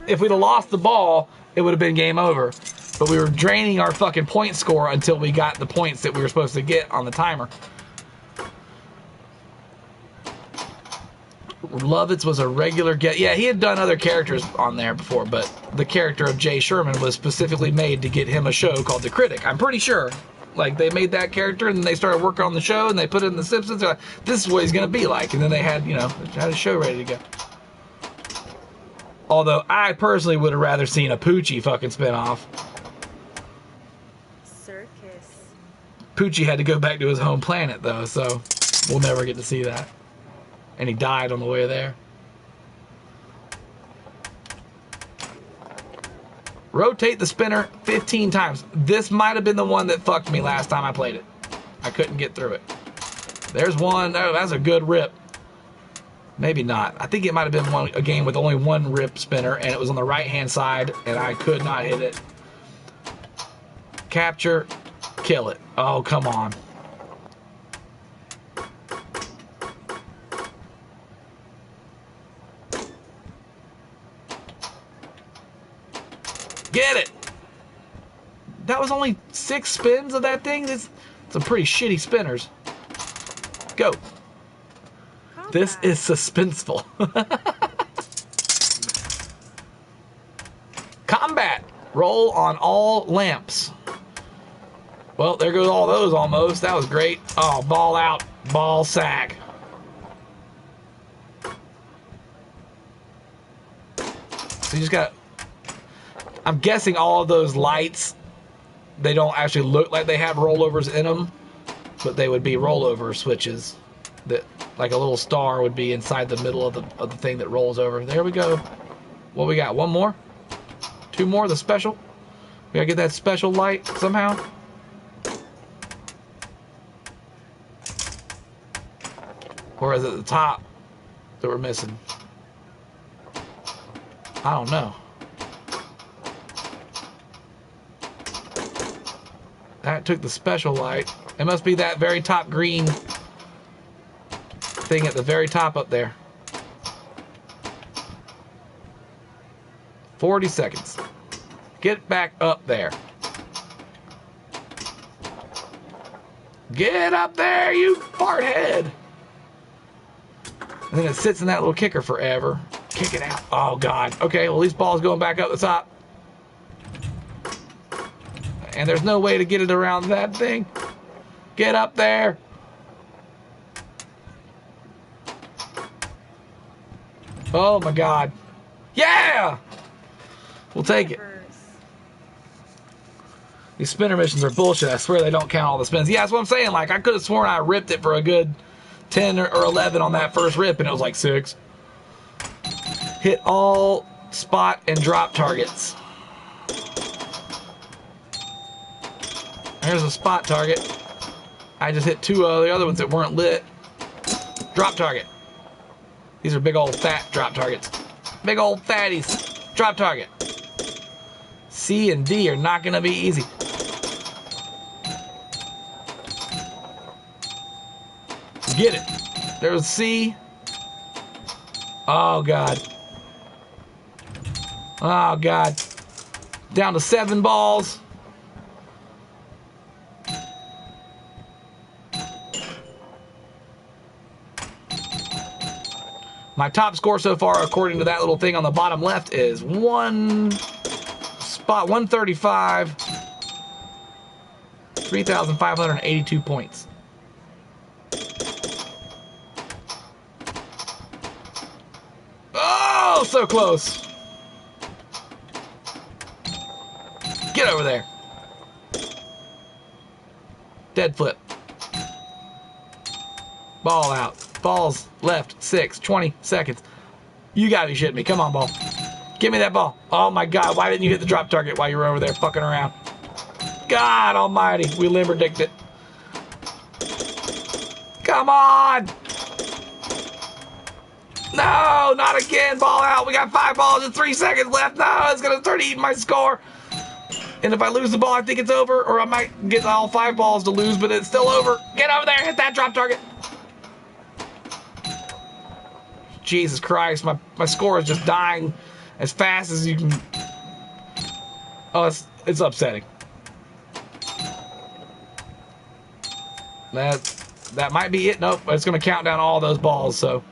If we'd have lost the ball, it would have been game over. But we were draining our fucking point score until we got the points that we were supposed to get on the timer. Lovitz was a regular guest. Yeah, he had done other characters on there before, but the character of Jay Sherman was specifically made to get him a show called The Critic. I'm pretty sure. Like, they made that character, and they started working on the show, and they put it in The Simpsons. They're like, this is what he's going to be like. And then they had, you know, had a show ready to go. Although, I personally would have rather seen a Poochie fucking spinoff. Circus. Poochie had to go back to his home planet, though, so we'll never get to see that. And he died on the way there. Rotate the spinner 15 times. This might have been the one that fucked me last time I played it. I couldn't get through it. There's one. Oh, that's a good rip. Maybe not. I think it might have been a game with only one rip spinner, and it was on the right-hand side, and I could not hit it. Capture. Kill it. Oh, come on. Get it! That was only 6 spins of that thing? It's some pretty shitty spinners. Go. Combat. This is suspenseful. Combat. Roll on all lamps. Well, there goes all those almost. That was great. Oh, ball out. Ball sack. So you just got... I'm guessing all of those lights, they don't actually look like they have rollovers in them, but they would be rollover switches. That, like a little star would be inside the middle of the thing that rolls over. There we go. What we got? One more? 2 more? The special? We gotta get that special light somehow. Or is it the top that we're missing? I don't know. That took the special light. It must be that very top green thing at the very top up there. 40 seconds. Get back up there. Get up there, you fart head. And then it sits in that little kicker forever. Kick it out. Oh, God. Okay, well, these balls going back up the top. And there's no way to get it around that thing. Get up there. Oh, my God. Yeah! We'll take it. These spinner missions are bullshit. I swear they don't count all the spins. Yeah, that's what I'm saying. Like, I could have sworn I ripped it for a good 10 or 11 on that first rip, and it was like 6. Hit all spot and drop targets. There's a spot target. I just hit 2 of the other ones that weren't lit. Drop target. These are big old fat drop targets. Big old fatties. Drop target. C and D are not going to be easy. Get it. There's C. Oh, God. Oh, God. Down to 7 balls. My top score so far, according to that little thing on the bottom left, is 135. 3,582 points. Oh, so close. Get over there. Dead flip. Ball out. Balls left. 6. 20 seconds. You gotta be shitting me. Come on, ball. Give me that ball. Oh my God. Why didn't you hit the drop target while you were over there fucking around? God almighty. We limber dicked it. Come on. No, not again. Ball out. We got 5 balls and 3 seconds left. No, it's gonna start eating my score. And if I lose the ball, I think it's over. Or I might get all 5 balls to lose, but it's still over. Get over there. Hit that drop target. Jesus Christ, my score is just dying as fast as you can. Oh, it's upsetting. That might be it. Nope, it's going to count down all those balls, so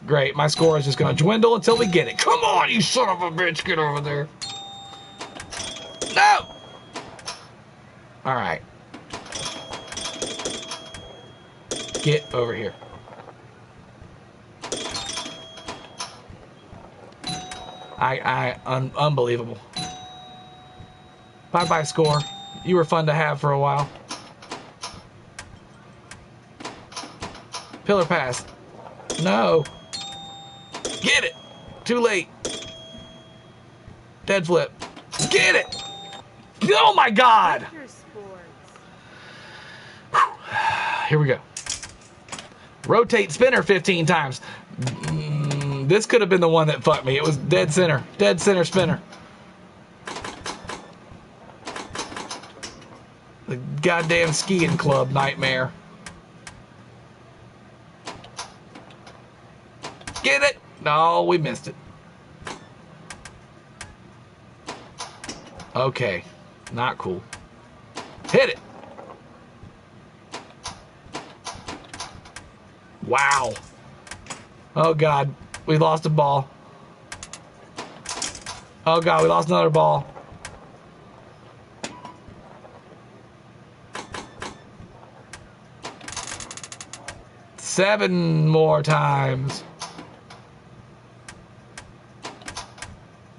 great. My score is just going to dwindle until we get it. Come on, you son of a bitch, get over there. No! All right. Get over here. Unbelievable. Bye-bye, score. You were fun to have for a while. Pillar pass. No. Get it. Too late. Dead flip. Get it. Oh my God. Here we go. Rotate spinner 15 times. This could have been the one that fucked me. It was dead center. Dead center spinner. The goddamn skiing club nightmare. Get it? No, we missed it. Okay. Not cool. Hit it. Wow. Oh, God. We lost a ball. Oh, God. We lost another ball. Seven more times.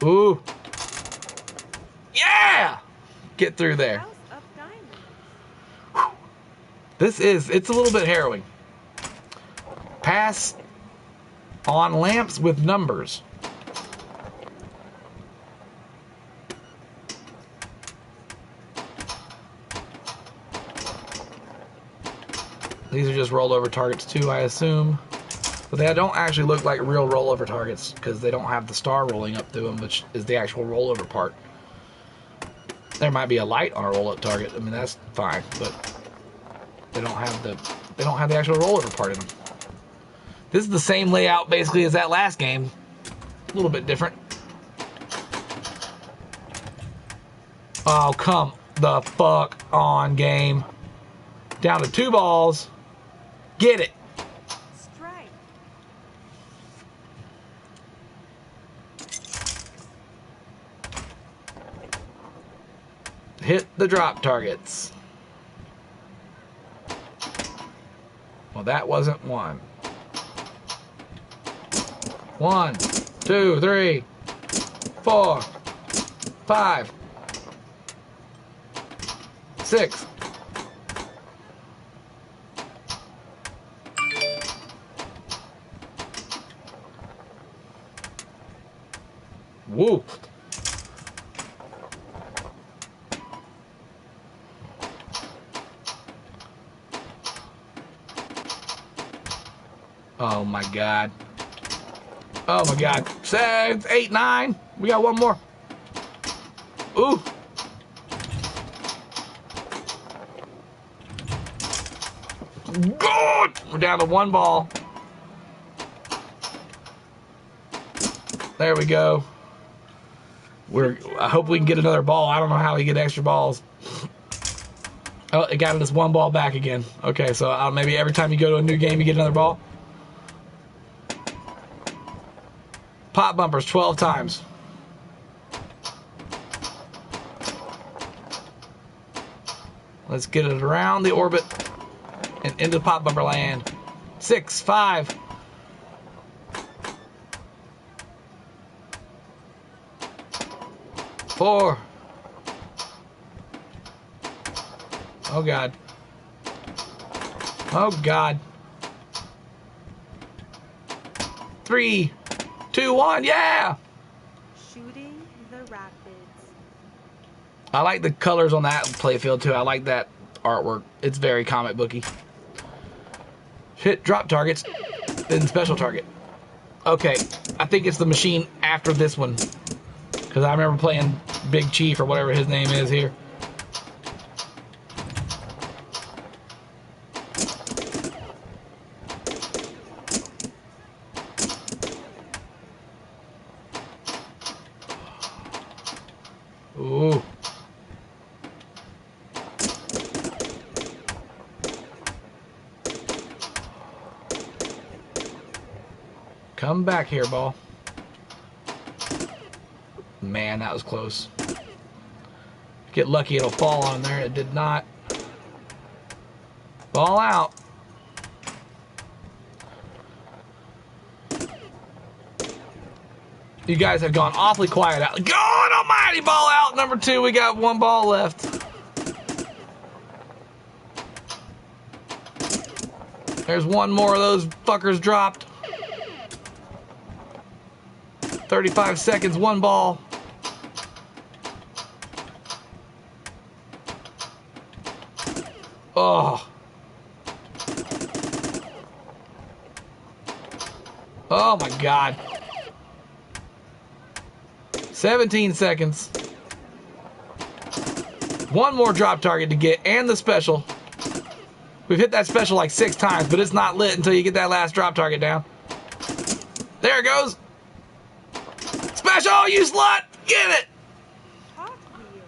Ooh. Yeah! Get through there. It's a little bit harrowing. Pass on lamps with numbers. These are just rollover targets too, I assume. But they don't actually look like real rollover targets because they don't have the star rolling up through them, which is the actual rollover part. There might be a light on a roll-up target. I mean, that's fine, but they don't have the actual rollover part in them. This is the same layout basically as that last game. A little bit different. Oh, come the fuck on, game. Down to 2 balls. Get it. Strike. Hit the drop targets. Well, that wasn't one. 1, 2, 3, 4, 5, 6. Woo. Oh my God. Oh my God. 7, 8, 9. We got one more. Ooh. Good. We're down to 1 ball. There we go. I hope we can get another ball. I don't know how we get extra balls. Oh, it got us 1 ball back again. Okay, so maybe every time you go to a new game, you get another ball. Pop bumpers 12 times. Let's get it around the orbit and into pop bumper land. 6, 5. Four. Oh God. Oh God. 3, 2, 1. Yeah. Shooting the rapids. I like the colors on that playfield too. I like that artwork. It's very comic booky. Hit drop targets, then special target. Okay, I think it's the machine after this one. Because I remember playing Big Chief or whatever his name is here. Ooh. Come back here, ball. Man, that was close. Get lucky it'll fall on there. It did not. Ball out. You guys have gone awfully quiet out. God almighty, ball out. Number 2, we got 1 ball left. There's 1 more of those fuckers dropped. 35 seconds, 1 ball. Oh. Oh my God. 17 seconds. 1 more drop target to get and the special. We've hit that special like 6 times, but it's not lit until you get that last drop target down. There it goes. Special, you slut! Get it! Hot wheels.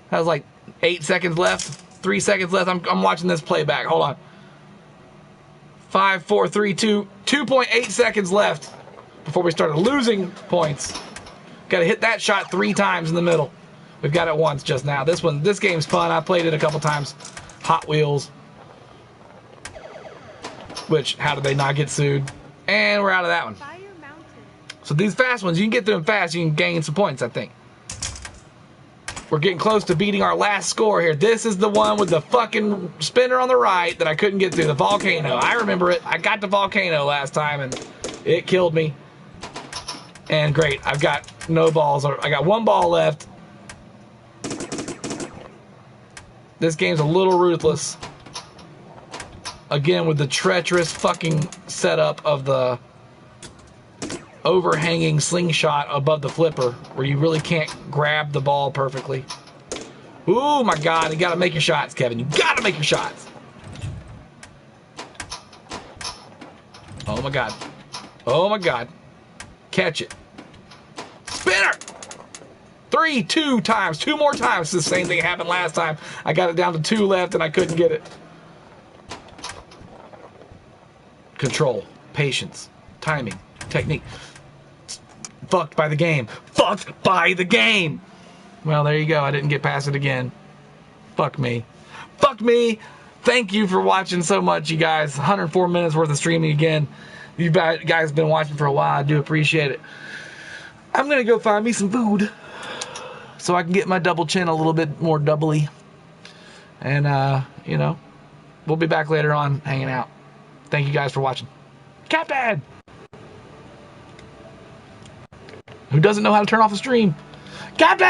That was like 8 seconds left. 3 seconds left. I'm watching this playback. Hold on. 5, 4, 3, 2. 2.8 seconds left before we started losing points. Got to hit that shot 3 times in the middle. We've got it once just now. This game's fun. I played it a couple times. Hot Wheels. Which, how did they not get sued? And we're out of that one. Fire Mountain. So these fast ones, you can get through them fast. You can gain some points, I think. We're getting close to beating our last score here. This is the one with the fucking spinner on the right that I couldn't get through. The volcano. I remember it. I got the volcano last time and it killed me. And great. I've got no balls. I got 1 ball left. This game's a little ruthless. Again, with the treacherous fucking setup of the overhanging slingshot above the flipper where you really can't grab the ball perfectly. Ooh, my God. You got to make your shots, Kevin. You got to make your shots. Oh my god. Oh my god. Catch it. Spinner! 3, 2 times. 2 more times. The same thing happened last time. I got it down to 2 left and I couldn't get it. Control. Patience. Timing. Technique. Fucked by the game. Fucked by the game! Well, there you go. I didn't get past it again. Fuck me. Fuck me! Thank you for watching so much, you guys. 104 minutes worth of streaming again. You guys have been watching for a while. I do appreciate it. I'm going to go find me some food so I can get my double chin a little bit more doubly. And, you know, we'll be back later on hanging out. Thank you guys for watching. Captain! Who doesn't know how to turn off a stream? Captain!